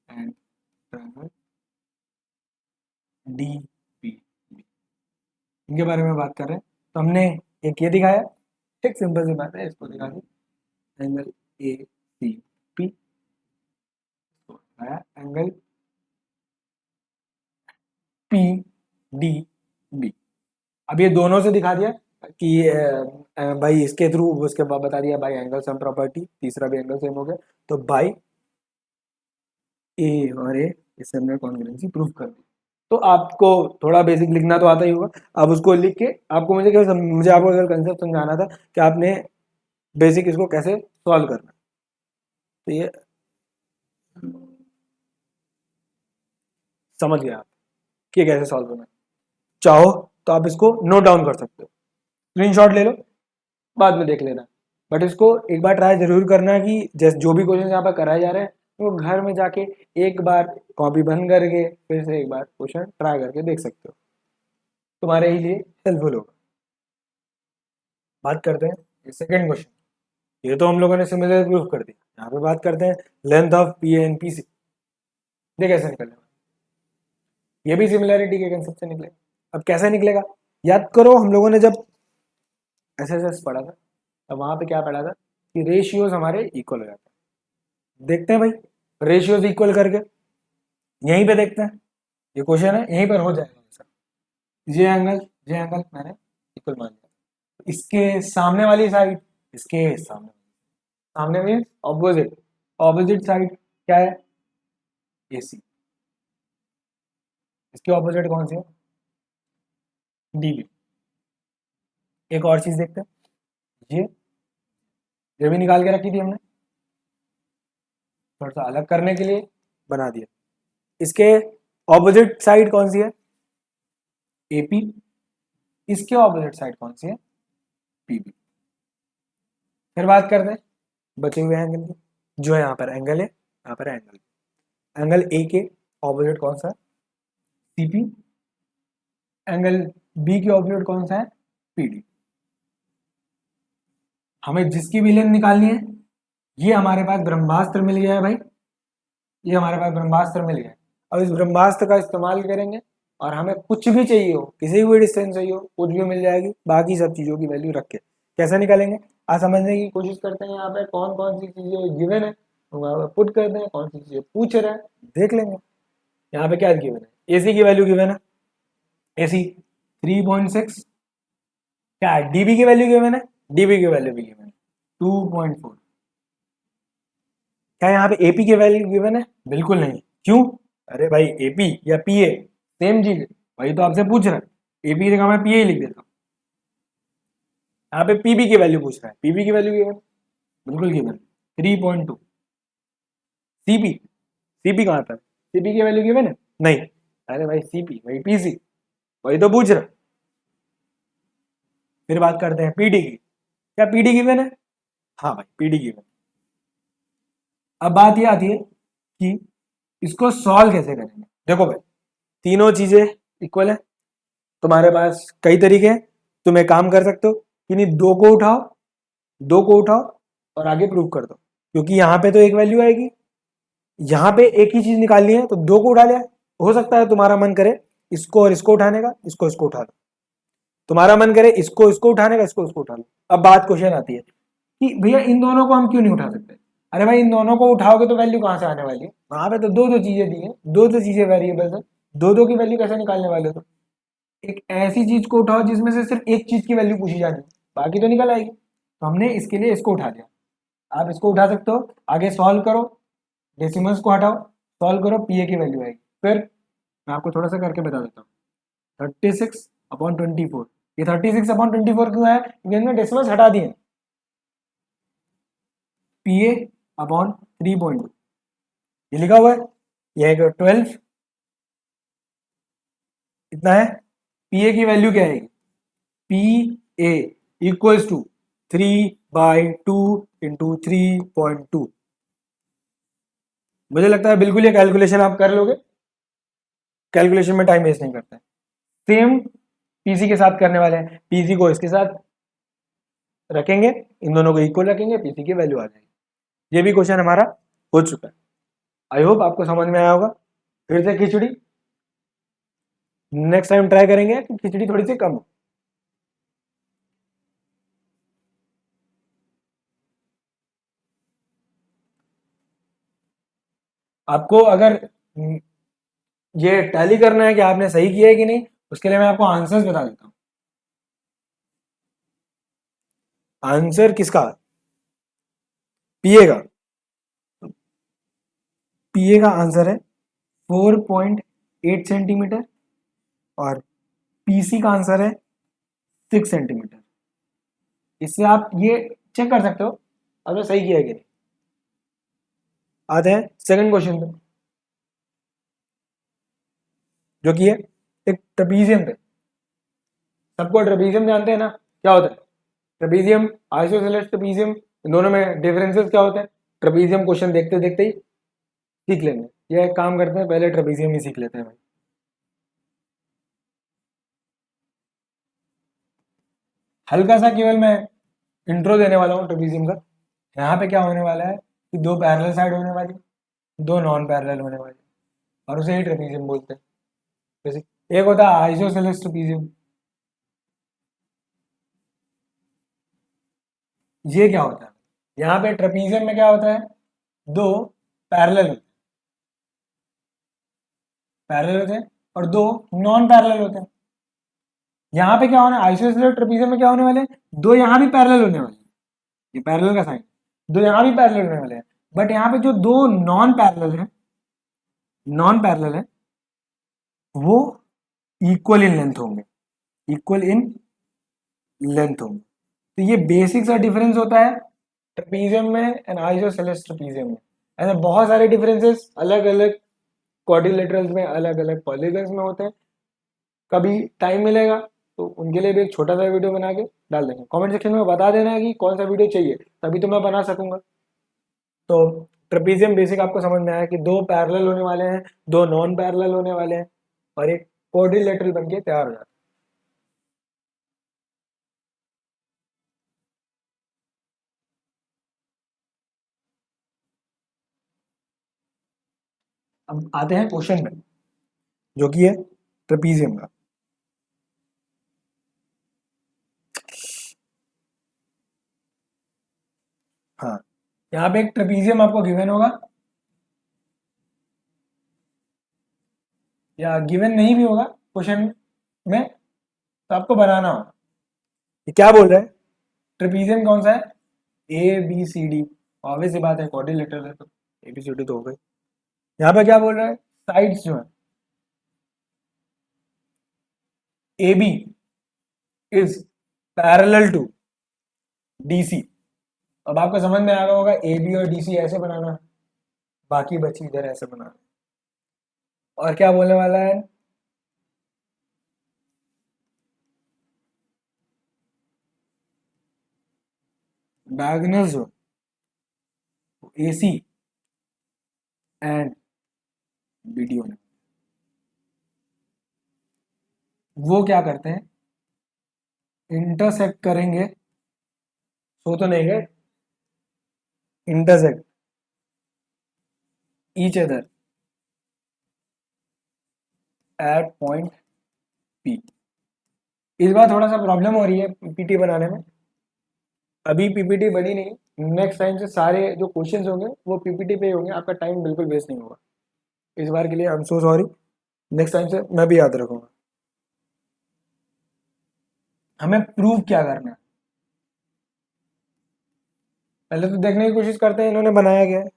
and triangle D P B, इनके बारे में बात कर रहे हैं। तो हमने एक ये दिखाया, एक सिंपल सी बात है, इसको दिखा दी, angle A C P, angle P D B. अब ये दोनों से दिखा दिया कि भाई इसके थ्रू, उसके बाद बता दिया भाई एंगल सम प्रॉपर्टी, तीसरा भी एंगल सेम हो गया। तो भाई ए और ए, इससे हमने कॉन्ग्रुएंसी प्रूव कर दी। तो आपको थोड़ा बेसिक लिखना तो आता ही होगा, अब उसको लिख के आपको मुझे आपको अगर कंसेप्ट समझाना था कि आपने बेसिक इसको कैसे सॉल्व करना। तो ये समझ गया आप कि कैसे सॉल्व करना। चाहो तो आप इसको नोट डाउन कर सकते हो, स्क्रीनशॉट ले लो, बाद में देख लेना। बट इसको एक बार ट्राई जरूर करना कि जैसे जो भी क्वेश्चन यहाँ पर कराए जा रहे हैं वो घर में जाके एक बार कॉपी बंद करके फिर से एक बार क्वेश्चन ट्राई करके देख सकते हो, तुम्हारे ही लिए हेल्पफुल होगा। बात करते हैं सेकेंड क्वेश्चन। ये तो हम लोगों ने सिमिलर प्रूफ कर दिया, यहाँ पे बात करते हैं length of P and P C. देख कैसे निकलने वाला, ये भी सिमिलरिटी के कंसेप्ट से निकलेगा। अब कैसे निकलेगा, याद करो हम लोगों ने जब एसएसएस पढ़ा था तब वहां पे क्या पढ़ा था कि रेशियोज हमारे इक्वल हो जाते हैं। देखते हैं भाई रेशियोज इक्वल करके, यहीं पे देखते हैं, ये क्वेश्चन है यहीं पर हो जाएगा सर। ये एंगल मैंने इक्वल मान लिया, इसके सामने वाली साइड, इसके सामने, सामने मीन्स ऑपोजिट, ऑपोजिट साइड क्या है, एसी। इसके ऑपोजिट कौन सी है, डीबी। एक और चीज देखते हैं, ये भी निकाल के रखी थी हमने, थोड़ा सा अलग करने के लिए बना दिया। इसके ऑपोजिट साइड कौन सी है, एपी। इसके ऑपोजिट साइड कौन सी है, पीबी। फिर बात करते हैं बचे हुए एंगल की, जो है यहाँ पर एंगल है, यहाँ पर एंगल, एंगल ए के ऑपोजिट कौन सा है, सीपी। एंगल बी के ऑपोजिट कौन सा है, पीडी। हमें जिसकी भी लेंथ निकालनी है, ये हमारे पास ब्रह्मास्त्र मिल गया है भाई, ये हमारे पास ब्रह्मास्त्र मिल गया है। अब इस ब्रह्मास्त्र का इस्तेमाल करेंगे और हमें कुछ भी चाहिए हो, किसी भी डिस्टेंस चाहिए हो, कुछ भी मिल जाएगी, बाकी सब चीज़ों की वैल्यू रख के कैसे निकालेंगे, आज समझने की कोशिश करते हैं। यहाँ पे कौन कौन सी चीज़ें गिवन है पुट करते हैं, कौन सी चीज़ें पूछ रहे हैं देख लेंगे। यहाँ पे क्या गिवन है, एसी की वैल्यू गिवन है, एसी 3.6, क्या है डीबी की वैल्यू गिवन है, डीबी की वैल्यू भी गिवन है 2.4। क्या यहाँ पे एपी की वैल्यू गिवन है, बिल्कुल नहीं। क्यों, अरे भाई एपी या पीए सेम चीज है, वही तो आपसे पूछ रहा है। एपी की जगह मैं पीए ही लिख देता हूँ। यहाँ पे पीबी की वैल्यू पूछ रहा है, पीबी की वैल्यू गिवन, बिल्कुल गिवन 3.2। सीपी, सीपी कहाँ पर, सीपी की वैल्यू गिवन है नहीं, अरे भाई सीपी वही पीसी, वही तो पूछ रहा। फिर बात करते हैं पीडी की, क्या पीडी गिवन है, हाँ भाई पीडी गिवन। अब बात ये आती है कि इसको सॉल्व कैसे करेंगे। देखो भाई तीनों चीजें इक्वल है, तुम्हारे पास कई तरीके हैं, तुम एक काम कर सकते हो कि नहीं, दो को उठाओ, दो को उठाओ और आगे प्रूव कर दो, क्योंकि यहाँ पे तो एक वैल्यू आएगी, यहाँ पे एक ही चीज निकालनी है तो दो को उठा लिया। हो सकता है तुम्हारा मन करे इसको और इसको उठाने का, इसको इसको उठा लो, तुम्हारा मन करे इसको इसको उठाने का, इसको इसको उठा लो। अब बात क्वेश्चन आती है कि भैया इन दोनों को हम क्यों नहीं उठा सकते। अरे भाई इन दोनों को उठाओगे तो वैल्यू कहाँ से आने वाली है, वहां पे तो दो दो चीजें दी है, दो दो चीजें वेरिएबल्स है, दो दो की वैल्यू कैसे निकालने वाले हो। एक ऐसी चीज को उठाओ जिसमें से सिर्फ एक चीज की वैल्यू पूछी जानी, बाकी तो निकल आएगी। तो हमने इसके लिए इसको उठा लिया। आप इसको उठा सकते हो, आगे सॉल्व करो, डेसिमल्स को हटाओ, सॉल्व करो, पी ए की वैल्यू आएगी। फिर मैं आपको थोड़ा सा करके बता देता हूँ। 36/24, ये 36/24 क्यों है? क्योंकि हमने डेसिमल्स हटा दिए। पी ए अपॉन 3.2 ये लिखा हुआ है, ये है 12, इतना है। पी ए की वैल्यू क्या आएगी? P A equals to 3/2 into 3.2। मुझे लगता है बिल्कुल ये कैलकुलेशन आप कर लोगे, कैलकुलेशन में टाइम वेस्ट नहीं करते। सेम पीसी के साथ करने वाले हैं, पीसी को इसके साथ रखेंगे, इन दोनों को इक्वल रखेंगे, पीसी की वैल्यू आ जाएगी। ये भी क्वेश्चन हमारा हो चुका है। आई होप आपको समझ में आया होगा। फिर से खिचड़ी, नेक्स्ट टाइम ट्राई करेंगे कि खिचड़ी थोड़ी सी कम हो। आपको अगर ये टैली करना है कि आपने सही किया है कि नहीं, उसके लिए मैं आपको आंसर्स बता देता हूं। आंसर किसका? पीए का। पीए का आंसर है 4.8 सेंटीमीटर और पीसी का आंसर है 6 सेंटीमीटर। इससे आप ये चेक कर सकते हो आपने सही किया है कि नहीं। आते हैं सेकंड क्वेश्चन पे, जो कि है एक ट्रेपीजियम पे। सबको ट्रेपीजियम जानते हैं ना, क्या होता है ट्रेपीजियम, आइसोसेलेस ट्रेपीजियम, इन दोनों में डिफरेंसेस क्या होते हैं? ट्रेपीजियम क्वेश्चन देखते देखते ही सीख लेंगे। ये एक काम करते हैं, पहले ट्रेपीजियम ही सीख लेते हैं भाई। हल्का सा केवल मैं इंट्रो देने वाला हूँ ट्रेपीजियम का। यहाँ पे क्या होने वाला है कि दो पैरेलल साइड होने वाली, दो नॉन पैरेलल होने वाली, और उसे ही ट्रेपीजियम बोलते हैं। जैसे एक होता है आइसोसेलेस ट्रेपीजियम। ये क्या होता है? यहाँ पे ट्रेपीजियम में क्या होता है, दो पैरेलल पैरेलल होते हैं और दो नॉन पैरेलल होते हैं। यहाँ पे क्या होना है, आइसोसेलेस ट्रेपीजियम में क्या होने वाले हैं, दो यहाँ भी पैरेलल होने वाले हैं, ये पैरेलल का साइन, दो यहाँ भी पैरेलल होने वाले हैं। बट यहाँ पे जो दो नॉन पैरेलल है वो इक्वल इन लेंथ होंगे, इक्वल इन लेंथ होंगे। तो ये बेसिक सा डिफरेंस होता है ट्रेपीजियम में एंड आइसोसेलेस ट्रेपीजियम में। ऐसे बहुत सारे डिफरेंसेस अलग अलग क्वाड्रिलेटरल्स में, अलग अलग पॉलीगन्स में होते हैं। कभी टाइम मिलेगा तो उनके लिए भी एक छोटा सा वीडियो बना के डाल देंगे। कमेंट सेक्शन में बता देना है कि कौन सा वीडियो चाहिए, तभी तो मैं बना सकूंगा। तो ट्रेपीजियम बेसिक आपको समझ में आया कि दो पैरेलल होने वाले हैं, दो नॉन पैरेलल होने वाले हैं, और एक क्वाड्रिलेटरल बनके तैयार हो जाता है। अब आते हैं क्वेश्चन में, जो कि है ट्रेपीजियम का। हाँ, यहाँ पे एक ट्रेपीजियम आपको गिवन होगा, या गिवन नहीं भी होगा क्वेश्चन में, तो आपको बनाना होगा। ये क्या बोल रहा है, ट्रेपीजियम कौन सा है, A B C D. Obvious सी बात है, क्वाड्रिलेटरल है तो ए बी सी डी तो हो गई। यहाँ पे क्या बोल रहा है, साइड्स जो है A B is parallel to D C. अब आपको समझ में आ रहा होगा ए बी और डी सी ऐसे बनाना है, बाकी बची इधर ऐसे बनाना है। और क्या बोलने वाला है, डायगोनल जो ए सी एंड बी डी होने, वो क्या करते हैं, इंटरसेक्ट करेंगे, सो तो नहीं गए, intersect each other at point P. इस बार थोड़ा सा प्रॉब्लम हो रही है पीपीटी बनाने में, अभी पीपीटी बनी नहीं। नेक्स्ट टाइम से सारे जो क्वेश्चंस होंगे वो पीपीटी पे ही होंगे, आपका टाइम बिल्कुल वेस्ट नहीं होगा। इस बार के लिए I am so sorry, next time से मैं भी याद रखूंगा। हमें प्रूव क्या करना है, पहले तो देखने की कोशिश करते हैं इन्होंने बनाया क्या है।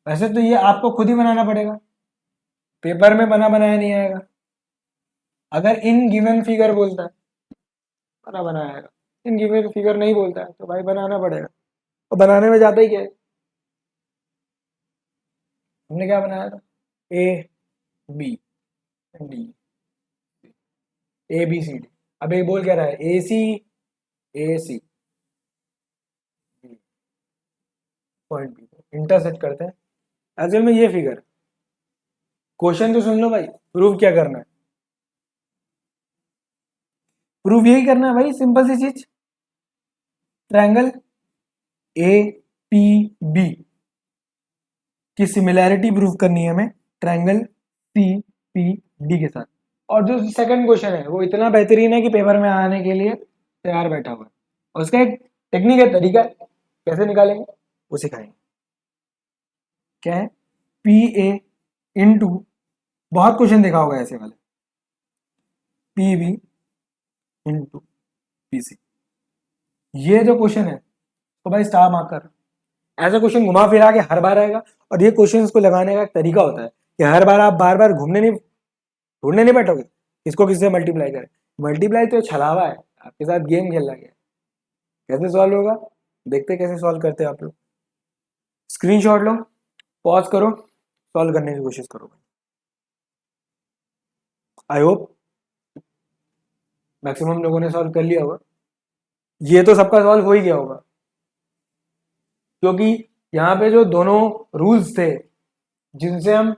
वैसे तो ये आपको खुद ही बनाना पड़ेगा, पेपर में बना बनाया नहीं आएगा। अगर इन गिवन फिगर बोलता है बना बनाया आएगा, इन गिवन फिगर नहीं बोलता है तो भाई बनाना पड़ेगा। और बनाने में जाता ही क्या है, हमने क्या बनाया था, A B D, A B C D. अब एक बोल क्या रहा है, A C point B, intersect करते हैं। असल में ये फिगर, क्वेश्चन तो सुन लो भाई, प्रूव क्या करना है, प्रूव यही करना है भाई, सिंपल सी चीज, ट्रायंगल ए पी बी की सिमिलैरिटी प्रूव करनी है हमें ट्रायंगल सी पी डी के साथ। और जो सेकंड क्वेश्चन है वो इतना बेहतरीन है कि पेपर में आने के लिए तैयार बैठा हुआ है, और उसका एक टेक्निक है, तरीका है, कैसे निकालेंगे वो सिखाएंगे। क्या है, पी ए इंटू, बहुत क्वेश्चन देखा होगा ऐसे वाले, P B into P C. ये जो क्वेश्चन है तो भाई स्टार मार्कर, ऐसा क्वेश्चन घुमा फिरा के हर बार आएगा। और ये क्वेश्चन को लगाने का एक तरीका होता है कि हर बार आप बार बार घूमने नहीं, ढूंढने नहीं बैठोगे इसको किससे मल्टीप्लाई करें। मल्टीप्लाई तो छलावा है, आपके साथ गेम खेलना गया, कैसे सॉल्व होगा देखते कैसे सॉल्व करते हैं आप लोग। स्क्रीनशॉट लो, पॉज करो, सॉल्व करने की कोशिश करो। आई होप मैक्सिमम लोगों ने सॉल्व कर लिया होगा, ये तो सबका सॉल्व हो ही गया होगा, क्योंकि यहाँ पे जो दोनों रूल्स थे जिनसे हम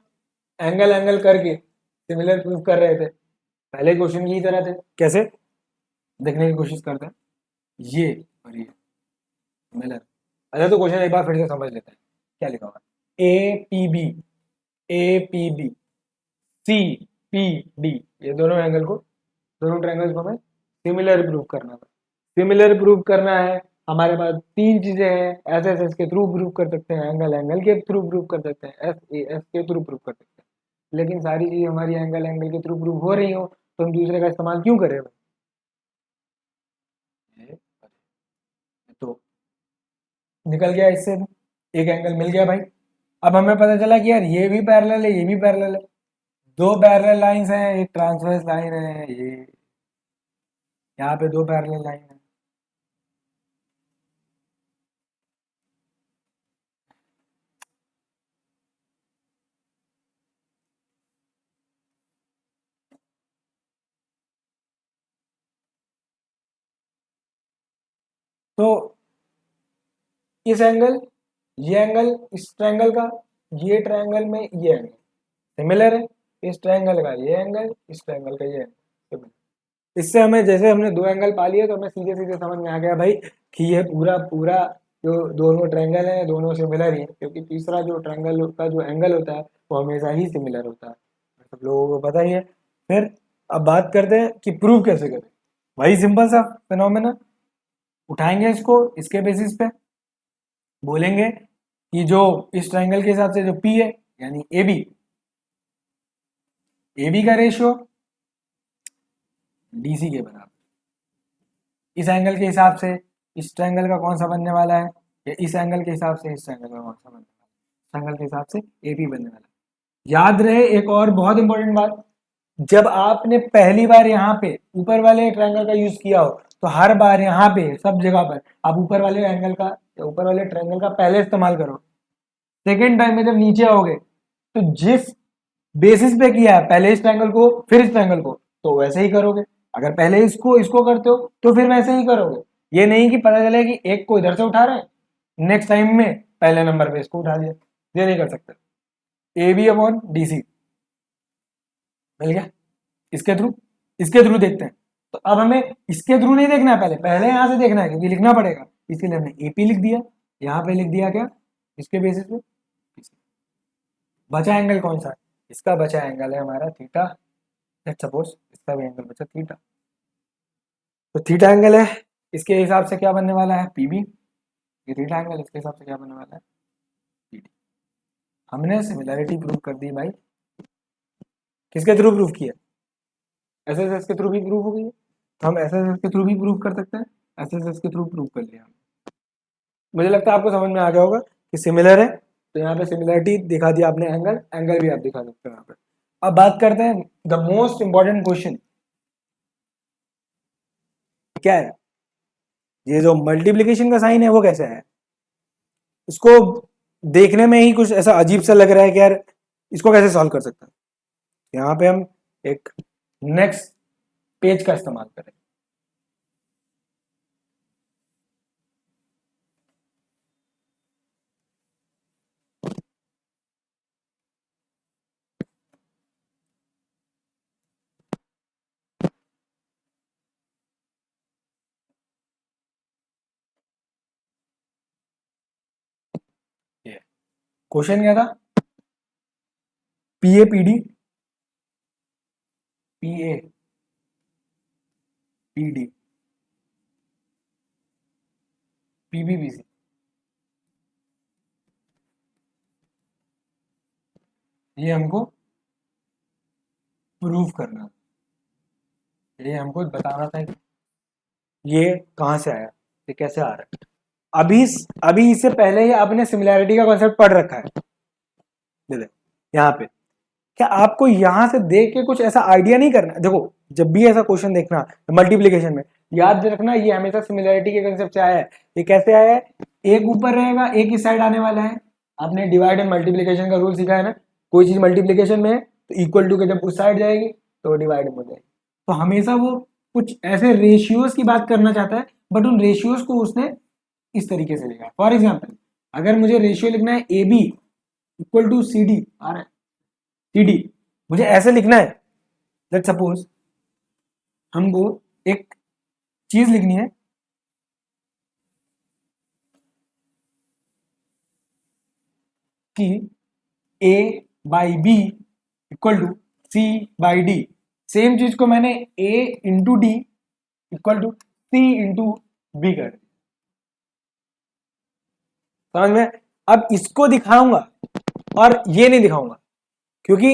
एंगल एंगल करके सिमिलर प्रूफ कर रहे थे, पहले क्वेश्चन की ही तरह थे। कैसे देखने की कोशिश करते हैं, ये और ये मिलर। अच्छा तो क्वेश्चन एक बार फिर से समझ लेते हैं, क्या लिखा हुआ है, A P B C P D, ये दोनों एंगल को, दोनों ट्रायंगल्स को हमें सिमिलर प्रूफ करना था। सिमिलर प्रूफ करना है, हमारे पास तीन चीजें हैं, एस एस एस के थ्रू प्रूफ कर सकते हैं, एंगल एंगल के थ्रू प्रूफ कर सकते हैं, एस ए एस के थ्रू प्रूफ कर सकते हैं। लेकिन सारी चीजें हमारी एंगल एंगल के थ्रू प्रूफ हो रही हो तो हम दूसरे का इस्तेमाल क्यों करें भाई। तो निकल गया इससे भी, एक एंगल मिल गया भाई। अब हमें पता चला कि यार ये भी पैरेलल है, ये भी पैरेलल है, दो पैरेलल लाइंस हैं, एक ट्रांसवर्स लाइन है, ये यहाँ पे दो पैरेलल लाइन है। तो इस एंगल, ये एंगल इस ट्रायंगल का, ये ट्रायंगल में ये एंगल सिमिलर है, इस ट्रायंगल का ये एंगल, इस ट्रायंगल का ये एंगल। इससे हमें, जैसे हमने दो एंगल पा लिए तो हमें सीधे सीधे समझ में आ गया भाई कि ये पूरा पूरा जो दोनों ट्रायंगल हैं दोनों सिमिलर ही है, क्योंकि तीसरा जो ट्रायंगल का जो एंगल होता है वो हमेशा ही सिमिलर होता है, सब लोगों को पता ही है। फिर अब बात करते हैं कि प्रूव कैसे करें। वही सिंपल सा फिनोमेना, उठाएंगे इसको, इसके बेसिस पे बोलेंगे कि जो इस ट्रायंगल के हिसाब से जो पी है यानी ए बी का रेशियो डी सी के बराबर, इस एंगल के हिसाब से इस ट्रायंगल का कौन सा बनने वाला है, या इस एंगल के हिसाब से इस ट्रायंगल का कौन सा बनने वाला है, एंगल के हिसाब से ए पी बनने वाला है। याद रहे एक और बहुत इंपॉर्टेंट बात, जब आपने पहली बार यहाँ पे ऊपर वाले ट्रायंगल का यूज किया हो तो हर बार यहाँ पे सब जगह पर आप ऊपर वाले एंगल का या ऊपर वाले ट्रायंगल का पहले इस्तेमाल करो। सेकेंड टाइम में जब नीचे आओगे तो जिस बेसिस पे किया है, पहले इस ट्रायंगल को फिर इस ट्रायंगल को, तो वैसे ही करोगे। अगर पहले इसको इसको करते हो तो फिर वैसे ही करोगे। ये नहीं कि पता चले कि एक को इधर से उठा रहे हैं नेक्स्ट टाइम में पहले नंबर पे इसको उठा दिया, ये नहीं कर सकते। A B upon D C मिल गया, इसके थ्रू देखते हैं। तो अब हमें इसके थ्रू नहीं देखना है, पहले पहले यहां से देखना है क्योंकि लिखना पड़ेगा, इसीलिए हमने एपी लिख दिया, यहाँ पे लिख दिया क्या, इसके बेसिस पे। बचा एंगल कौन सा है, इसका बचा एंगल है हमारा थीटा, लेट्स सपोज इसका भी एंगल बचा थीटा, तो थीटा एंगल है, इसके हिसाब से क्या बनने वाला है पीबी, ये थीटा एंगल इसके हिसाब से क्या बनने वाला है पीडी। हमने सिमिलैरिटी प्रूव कर दी भाई, किसके थ्रू प्रूव किया, एस एस एस के थ्रू भी प्रूव हो गई है, तो हम एस एस एस के थ्रू भी प्रूव कर सकते हैं, एस एस एस के थ्रू प्रूव कर लिया। मुझे लगता है आपको समझ में आ गया होगा कि सिमिलर है, तो यहाँ पे सिमिलरिटी दिखा दिया आपने, एंगल एंगल भी आप दिखा सकते हो यहाँ पे। अब बात करते हैं द मोस्ट इंपॉर्टेंट क्वेश्चन, क्या है ये जो मल्टीप्लिकेशन का साइन है वो कैसे है? इसको देखने में ही कुछ ऐसा अजीब सा लग रहा है कि यार इसको कैसे सॉल्व कर सकते हैं। यहाँ पे हम एक नेक्स्ट पेज का इस्तेमाल करें। क्वेश्चन क्या था? P A P D, P A P D, P B B C, ये हमको प्रूव करना, ये हमको बताना था कि ये कहाँ से आया, ये कैसे आ रहा है। अभी अभी इससे पहले ही आपने सिमिलैरिटी का कॉन्सेप्ट पढ़ रखा है, दे यहाँ पे। क्या आपको यहाँ से देख के कुछ ऐसा आइडिया नहीं करना? देखो जब भी ऐसा क्वेश्चन देखना मल्टीप्लिकेशन में, याद रखना ये हमेशा सिमिलैरिटी के कंसेप्ट से आया है। ये कैसे आया है? एक ऊपर रहेगा, एक इस साइड आने वाला है। आपने डिवाइड एंड मल्टीप्लिकेशन का रूल सीखा है ना, कोई चीज मल्टीप्लिकेशन में है तो इक्वल टू के जब उस साइड जाएगी तो डिवाइड हो जाएगी। तो हमेशा वो कुछ ऐसे रेशियोज की बात करना चाहता है, बट उन रेशियोज को उसने इस तरीके से लिखा है। फॉर एग्जाम्पल अगर मुझे रेशियो लिखना है A B equal to C D, आ रहा है सी डी, मुझे ऐसे लिखना है। लेट सपोज हमको एक चीज लिखनी है कि A by B equal to C by D. Same चीज को मैंने A into D equal to C into B कर दिया। समझ में? अब इसको दिखाऊंगा और ये नहीं दिखाऊंगा, क्योंकि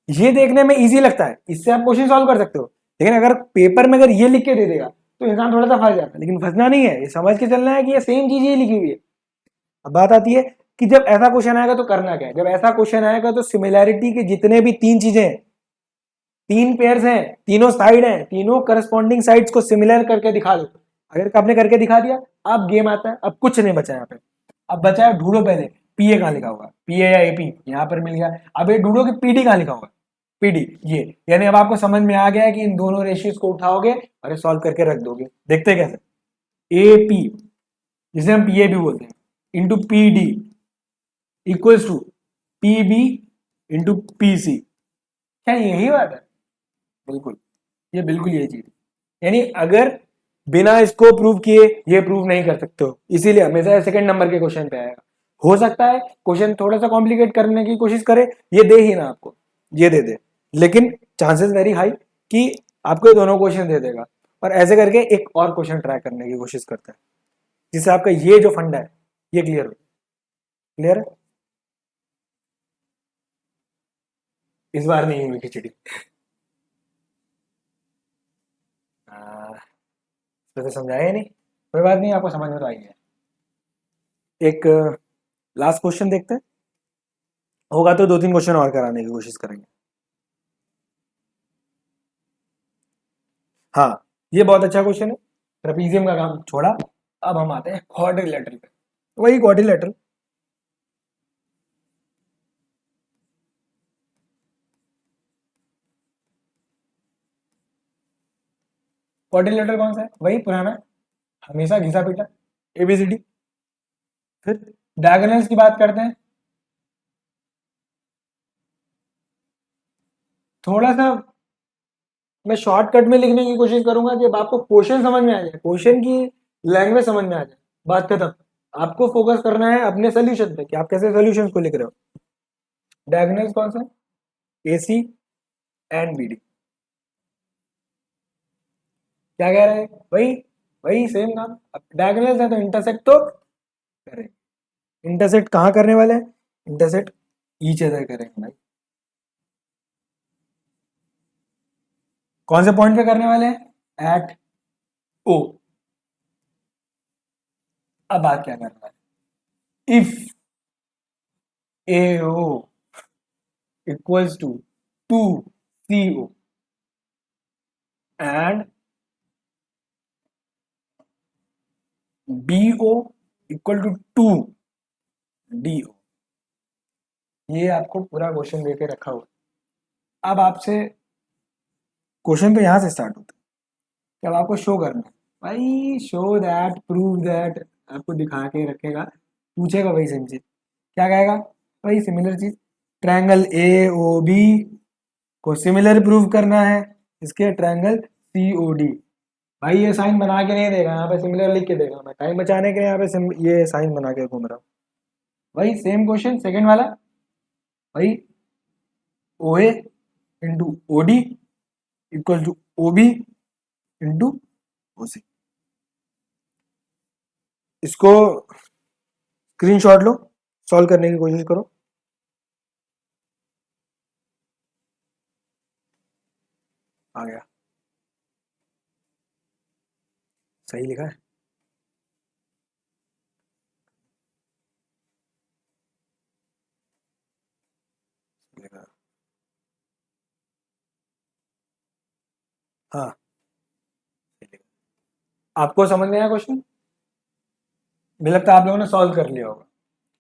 ये देखने में इजी लगता है, इससे आप क्वेश्चन सॉल्व कर सकते हो। लेकिन अगर पेपर में अगर ये लिख के दे देगा तो इंसान थोड़ा सा फंस जाता है। लेकिन फंसना नहीं है, ये समझ के चलना है कि ये सेम चीज ये लिखी हुई है। अब बात आती है कि जब ऐसा क्वेश्चन आएगा तो करना क्या है। जब ऐसा क्वेश्चन आएगा तो सिमिलैरिटी के जितने भी तीन चीजें हैं, तीन पेयर्स हैं, तीनों साइड हैं, तीनों करस्पॉन्डिंग साइड्स को सिमिलर करके दिखा दो। अगर आपने करके दिखा दिया, अब गेम आता है। अब कुछ नहीं बचा यहाँ पे, अब बचा है ढूंढो पहले पी ए कहाँ लिखा होगा, पी ए या एपी यहाँ पर मिल गया। अब ये ढूंढो कि पीडी कहाँ लिखा होगा, पीडी ये। यानी अब आपको समझ में आ गया है कि इन दोनों रेशियोज को उठाओगे और सॉल्व करके रख दोगे। देखते कैसे, ए पी जिसे हम पी ए भी बोलते हैं into P D equals to P B into P C. क्या यही बात है? बिल्कुल, ये बिल्कुल यही चीज। यानी अगर बिना इसको प्रूव किए ये प्रूव नहीं कर सकते हो, इसीलिए हमेशा सेकंड नंबर के क्वेश्चन पे आएगा। हो सकता है क्वेश्चन थोड़ा सा कॉम्प्लिकेट करने की कोशिश करे, ये दे ही ना आपको, ये दे दे, लेकिन चांसेस वेरी हाई कि आपको ये दोनों क्वेश्चन दे देगा। और ऐसे करके एक और क्वेश्चन ट्राई करने की कोशिश करता है, जिससे आपका ये जो फंडा है ये क्लियर हो। क्लियर है? इस बार नहीं हुई खिचड़ी। तो समझाया नहीं, कोई बात नहीं, आपको समझ में तो आई है। एक लास्ट क्वेश्चन देखते हैं, होगा तो दो तीन क्वेश्चन और कराने की कोशिश करेंगे। हाँ, ये बहुत अच्छा क्वेश्चन है। ट्रेपीजियम का काम छोड़ा, अब हम आते हैं क्वाड्रिलेटरल पे। वही क्वाड्रिलेटरल, क्वाड्रिलेटरल कौन सा है? वही पुराना, हमेशा घिसा पीटा, एबीसीडी। फिर डायगोनल्स की बात करते हैं। थोड़ा सा मैं शॉर्टकट में लिखने की कोशिश करूंगा जब आपको क्वेश्चन समझ में आ जाए, क्वेश्चन की लैंग्वेज समझ में आ जाए, बात खत्म। आपको फोकस करना है अपने सोल्यूशन पे कि आप कैसे सोल्यूशन को लिख रहे हो। डायगोनल्स कौन सा है? A C and B D. क्या कह रहे हैं? वही वही सेम काम। अब डायगोनल्स है तो इंटरसेक्ट तो करें। इंटरसेक्ट कहाँ करने वाले हैं? इंटरसेक्ट ईच अदर करेंगे भाई। कौन से पॉइंट पे करने वाले हैं? एट ओ। अब बात क्या करना है? if AO equals to 2CO and BO equal to 2DO, ये आपको पूरा क्वेश्चन देके रखा हुआ। अब आपसे क्वेश्चन तो यहाँ से स्टार्ट होता है कि अब आपको शो करना है, भाई शो दैट, प्रूव दैट, आपको दिखा के रखेगा, पूछेगा वही सेम चीज, क्या कहेगा, वही सिमिलर चीज, ट्रायंगल ए ओ बी को सिमिलर प्रूव करना है इसके ट्रायंगल सी ओ डी। भाई ये साइन बना के नहीं देगा, यहाँ पे सिमिलर लिख के देगा, मैं टाइम बचाने के लिए यहाँ पे ये साइन बना के घूम रहा हूँ। वही सेम क्वेश्चन सेकंड वाला, भाई O A into O D equal to O B into O C. इसको स्क्रीनशॉट लो, सॉल्व करने की कोशिश करो। आ गया, सही लिखा है। लिखा है। हाँ, आपको समझ में आया क्वेश्चन? मुझे लगता है आप लोगों ने सॉल्व कर लिया होगा।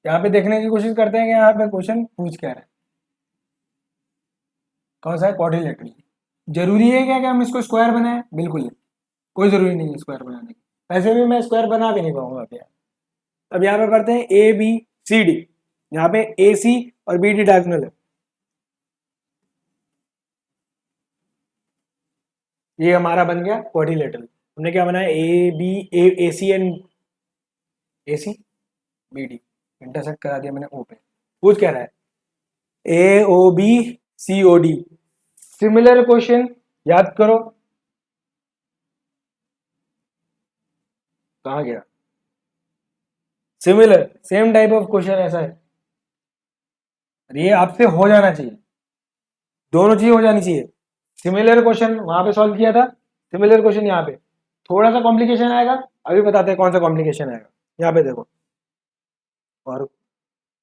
यहाँ पे देखने की कोशिश करते हैं कि यहाँ पे क्वेश्चन पूछ क्या रहा है, कौन सा है, क्वाड्रिलेटरल। जरूरी है क्या कि हम इसको स्क्वायर बनाएं? बिल्कुल नहीं, कोई जरूरी नहीं है स्क्वायर बनाने की, वैसे भी मैं स्क्वायर बना भी नहीं पाऊंगा अब यार। अब यहाँ पे पढ़ते हैं ए बी सी डी, यहाँ पे ए सी और बी डी डायगोनल है, ये हमारा बन गया क्वाड्रिलेटरल। हमने क्या बनाया, A B A C and A C B D intersect करा दिया मैंने ओ पे। पूछ क्या रहा है, A O B C O D, similar question याद करो, कहाँ गया, similar same type of question ऐसा है, ये आपसे हो जाना चाहिए, दोनों चीजें हो जानी चाहिए। सिमिलर क्वेश्चन वहां पे सॉल्व किया था, सिमिलर क्वेश्चन यहाँ पे, थोड़ा सा कॉम्प्लिकेशन आएगा, अभी बताते हैं कौन सा कॉम्प्लिकेशन आएगा। यहाँ पे देखो, और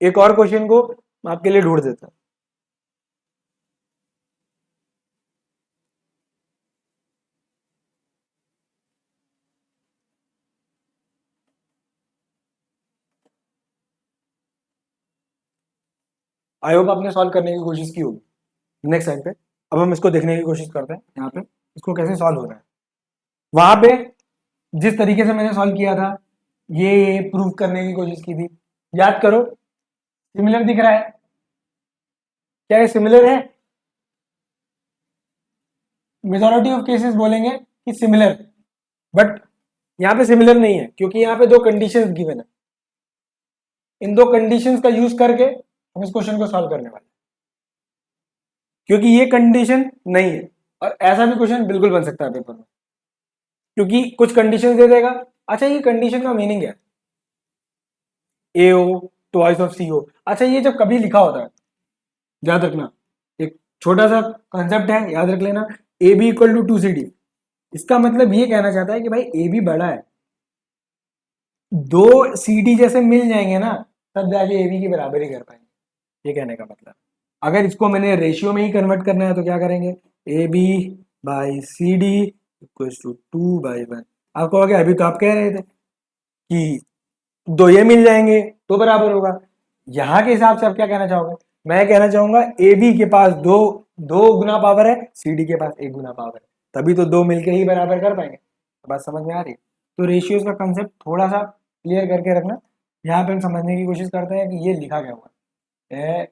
एक और क्वेश्चन को मैं आपके लिए ढूंढ देता हूँ। आई होप आपने सॉल्व करने की कोशिश की होगी नेक्स्ट टाइम पे। अब हम इसको देखने की कोशिश करते हैं, यहाँ पे इसको कैसे सॉल्व हो रहा है। वहां पे जिस तरीके से मैंने सॉल्व किया था, ये प्रूव करने की कोशिश की थी, याद करो, सिमिलर दिख रहा है, क्या ये सिमिलर है? मेजॉरिटी ऑफ केसेस बोलेंगे कि सिमिलर, बट यहाँ पे सिमिलर नहीं है, क्योंकि यहाँ पे दो कंडीशंस गिवन है, इन दो कंडीशंस का यूज करके हम इस क्वेश्चन को सॉल्व करने वाले, क्योंकि ये कंडीशन नहीं है। और ऐसा भी क्वेश्चन बिल्कुल बन सकता है पेपर में, क्योंकि कुछ कंडीशंस दे देगा। अच्छा, ये कंडीशन का मीनिंग है एओ ट्वाइस ऑफ सीओ। अच्छा, ये जब कभी लिखा होता है, याद रखना, एक छोटा सा कंसेप्ट है, याद रख लेना, ए बी इक्वल टू 2CD, इसका मतलब ये कहना चाहता है कि भाई ए बी बड़ा है, दो CD जैसे मिल जाएंगे ना, तब जाके ए बी की बराबरी कर पाएंगे, ये कहने का मतलब। अगर इसको मैंने रेशियो में ही कन्वर्ट करना है तो क्या करेंगे, A B by C D equal to 2/1। आपको कहोगे अभी तो आप कह रहे थे कि दो ये मिल जाएंगे तो बराबर होगा, यहाँ के हिसाब से आप क्या कहना चाहोगे? मैं कहना चाहूंगा ए बी के पास दो दो गुना पावर है, सी डी के पास एक गुना पावर है, तभी तो दो मिलके ही बराबर कर पाएंगे। तो बात समझ में आ रही है? तो रेशियोज का कंसेप्ट थोड़ा सा क्लियर करके रखना। यहाँ पे हम समझने की कोशिश करते हैं कि ये लिखा क्या हुआ है,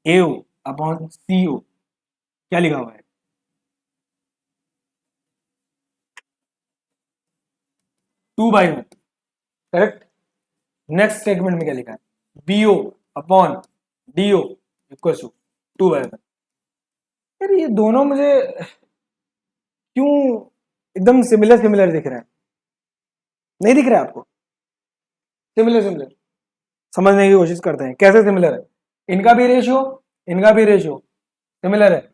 एओ अपॉन सीओ, क्या लिखा हुआ है, 2/1, करेक्ट। नेक्स्ट स्टेटमेंट में क्या लिखा है, BO upon DO equal to 2/1। यार ये दोनों मुझे क्यों एकदम सिमिलर सिमिलर दिख रहे हैं? नहीं दिख रहा है आपको? सिमिलर सिमिलर समझने की कोशिश करते हैं, कैसे सिमिलर है, इनका भी रेशियो, इनका भी रेशियो सिमिलर है।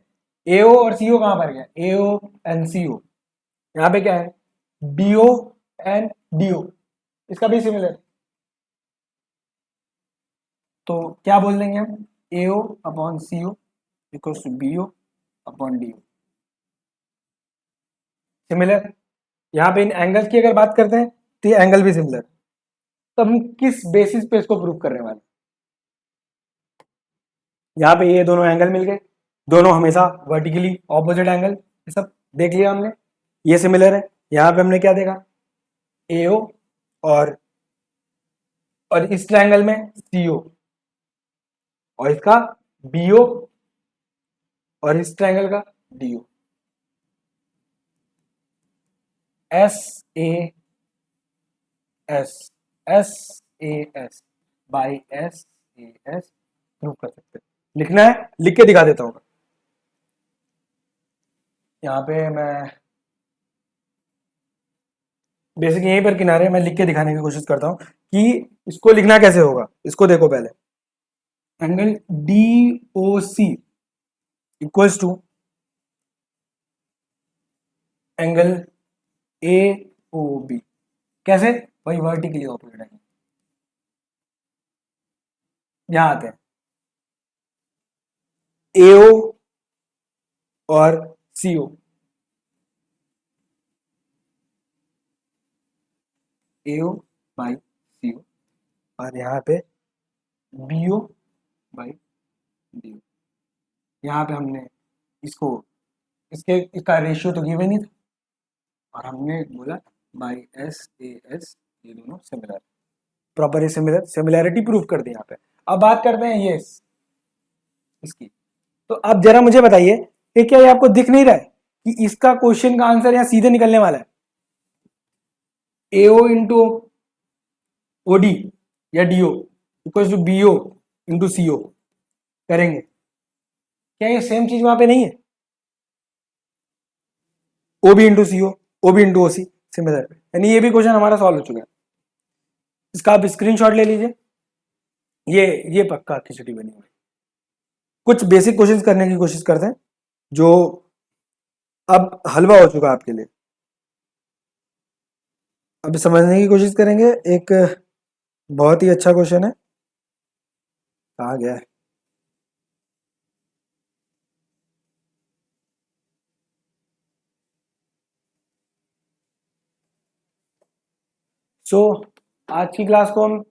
एओ और सीओ कहां पर गया, एओ एंड सीओ, यहाँ पे क्या है, बीओ एंड डीओ, इसका भी सिमिलर। तो क्या बोल देंगे हम, AO upon CO equals to BO upon DO। Similar, यहाँ पे इन एंगल्स की अगर बात करते हैं तो ये एंगल भी सिमिलर। तो हम किस बेसिस पे इसको प्रूव करने वाले, यहाँ पे ये दोनों एंगल मिल गए, दोनों हमेशा वर्टिकली ऑपोजिट एंगल, ये सब देख लिया हमने, ये सिमिलर है। यहाँ पे हमने क्या देखा, AO और इस ट्रायंगल में CO और इसका BO और इस ट्रायंगल का DO। SAS by SAS prove कर सकते हैं। लिखना है, लिख के दिखा देता हूँ। यहाँ पे मैं बेसिक यहीं पर किनारे मैं लिख के दिखाने की कोशिश करता हूँ कि इसको लिखना कैसे होगा। इसको देखो पहले, angle DOC equals to angle AOB। कैसे भाई, वर्टिकली ऑपोजिट एंगल। यहां आते हैं, AO और CO, AO बाई CO और यहाँ पे BO बाई DO। यहाँ पे हमने इसको इसका रेशियो तो गिवन ही था और हमने बोला बाई SAS, ये दोनों similar, proper similar, similarity proof कर दी यहाँ पे। अब बात करते हैं ये इसकी। तो अब जरा मुझे बताइए कि क्या ये आपको दिख नहीं रहा है कि इसका क्वेश्चन का आंसर यहाँ सीधे निकलने वाला है, AO इंटू OD या DO equal to BO into CO करेंगे। क्या ये सेम चीज वहां पे नहीं है, OB into CO, OB into OC similar, यानी ये भी क्वेश्चन हमारा सॉल्व हो चुका है। इसका आप स्क्रीनशॉट ले लीजिए, ये पक्का खिचड़ी बनी हुई। कुछ बेसिक क्वेश्चंस करने की कोशिश करते हैं जो अब हलवा हो चुका आपके लिए। अब समझने की कोशिश करेंगे। एक बहुत ही अच्छा क्वेश्चन है, कहाँ गया है, आज की क्लास को हम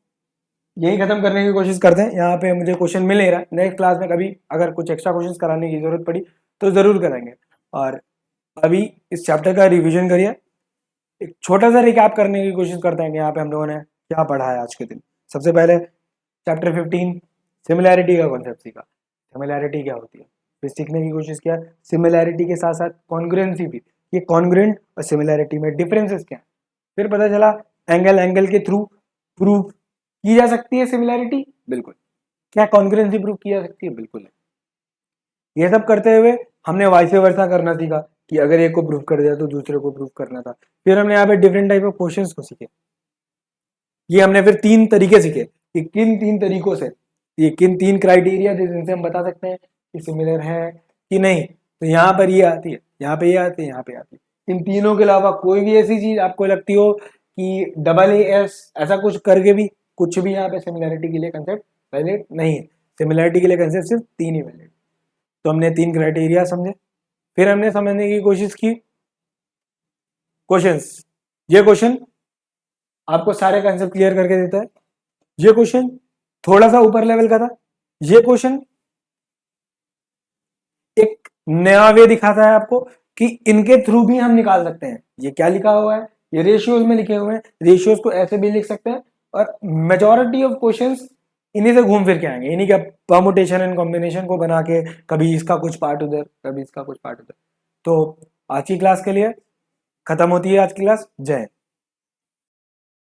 यही खत्म करने की कोशिश करते हैं। यहाँ पे मुझे क्वेश्चन मिल नहीं रहा, नेक्स्ट क्लास में कभी अगर कुछ एक्स्ट्रा क्वेश्चंस कराने की जरूरत पड़ी तो जरूर करेंगे। और अभी इस चैप्टर का रिवीजन करिए, एक छोटा सा रिकैप करने की कोशिश करते हैं कि यहाँ पे हम लोगों ने क्या पढ़ा है आज के दिन। सबसे पहले चैप्टर 15 सिमिलैरिटी का कॉन्सेप्ट सीखा, सिमिलैरिटी क्या होती है, फिर सीखने की कोशिश किया सिमिलैरिटी के साथ साथ कॉन्ग्रुएंसी भी, ये कॉन्ग्रुएंट और सिमिलैरिटी में डिफरेंसेस क्या है। फिर पता चला एंगल के थ्रू प्रूव की जा सकती है सिमिलैरिटी, बिल्कुल। क्या कॉन्ग्रुएंसी प्रूव की जा सकती है, बिल्कुल है। ये सब करते हुए हमने वाइस वर्सा करना सीखा कि अगर एक को प्रूव कर दिया तो दूसरे को प्रूव करना था। फिर हमने यहाँ पे डिफरेंट टाइप ऑफ क्वेश्चंस को सीखे। ये हमने फिर 3 तरीके सीखे कि किन 3 तरीकों से, ये किन 3 क्राइटेरिया जिनसे हम बता सकते हैं कि सिमिलर है कि नहीं। तो यहाँ पर ये आती है, यहाँ पे ये आती है, यहाँ पे आती है। इन तीनों के अलावा कोई भी ऐसी चीज आपको लगती हो कि AAS ऐसा कुछ करके भी कुछ भी यहाँ पे सिमिलैरिटी के लिए कंसेप्ट वैलिड नहीं है। सिमिलैरिटी के लिए कंसेप्ट सिर्फ 3 ही वैलिड। तो हमने 3 क्राइटेरिया समझे, फिर हमने समझने की कोशिश की क्वेश्चंस। ये क्वेश्चन आपको सारे कंसेप्ट क्लियर करके देता है, ये क्वेश्चन थोड़ा सा ऊपर लेवल का था, ये क्वेश्चन एक नया वे दिखाता है आपको कि इनके थ्रू भी हम निकाल सकते हैं। ये क्या लिखा हुआ है, ये रेशियोज में लिखे हुए हैं, रेशियोज को ऐसे भी लिख सकते हैं और मेजॉरिटी ऑफ क्वेश्चंस इन्हीं से घूम फिर के आएंगे, इन्हीं का परमुटेशन एंड कॉम्बिनेशन को बना के, कभी इसका कुछ पार्ट उधर, कभी इसका कुछ पार्ट उधर। तो आज की क्लास के लिए खत्म होती है आज की क्लास। जय हिंद।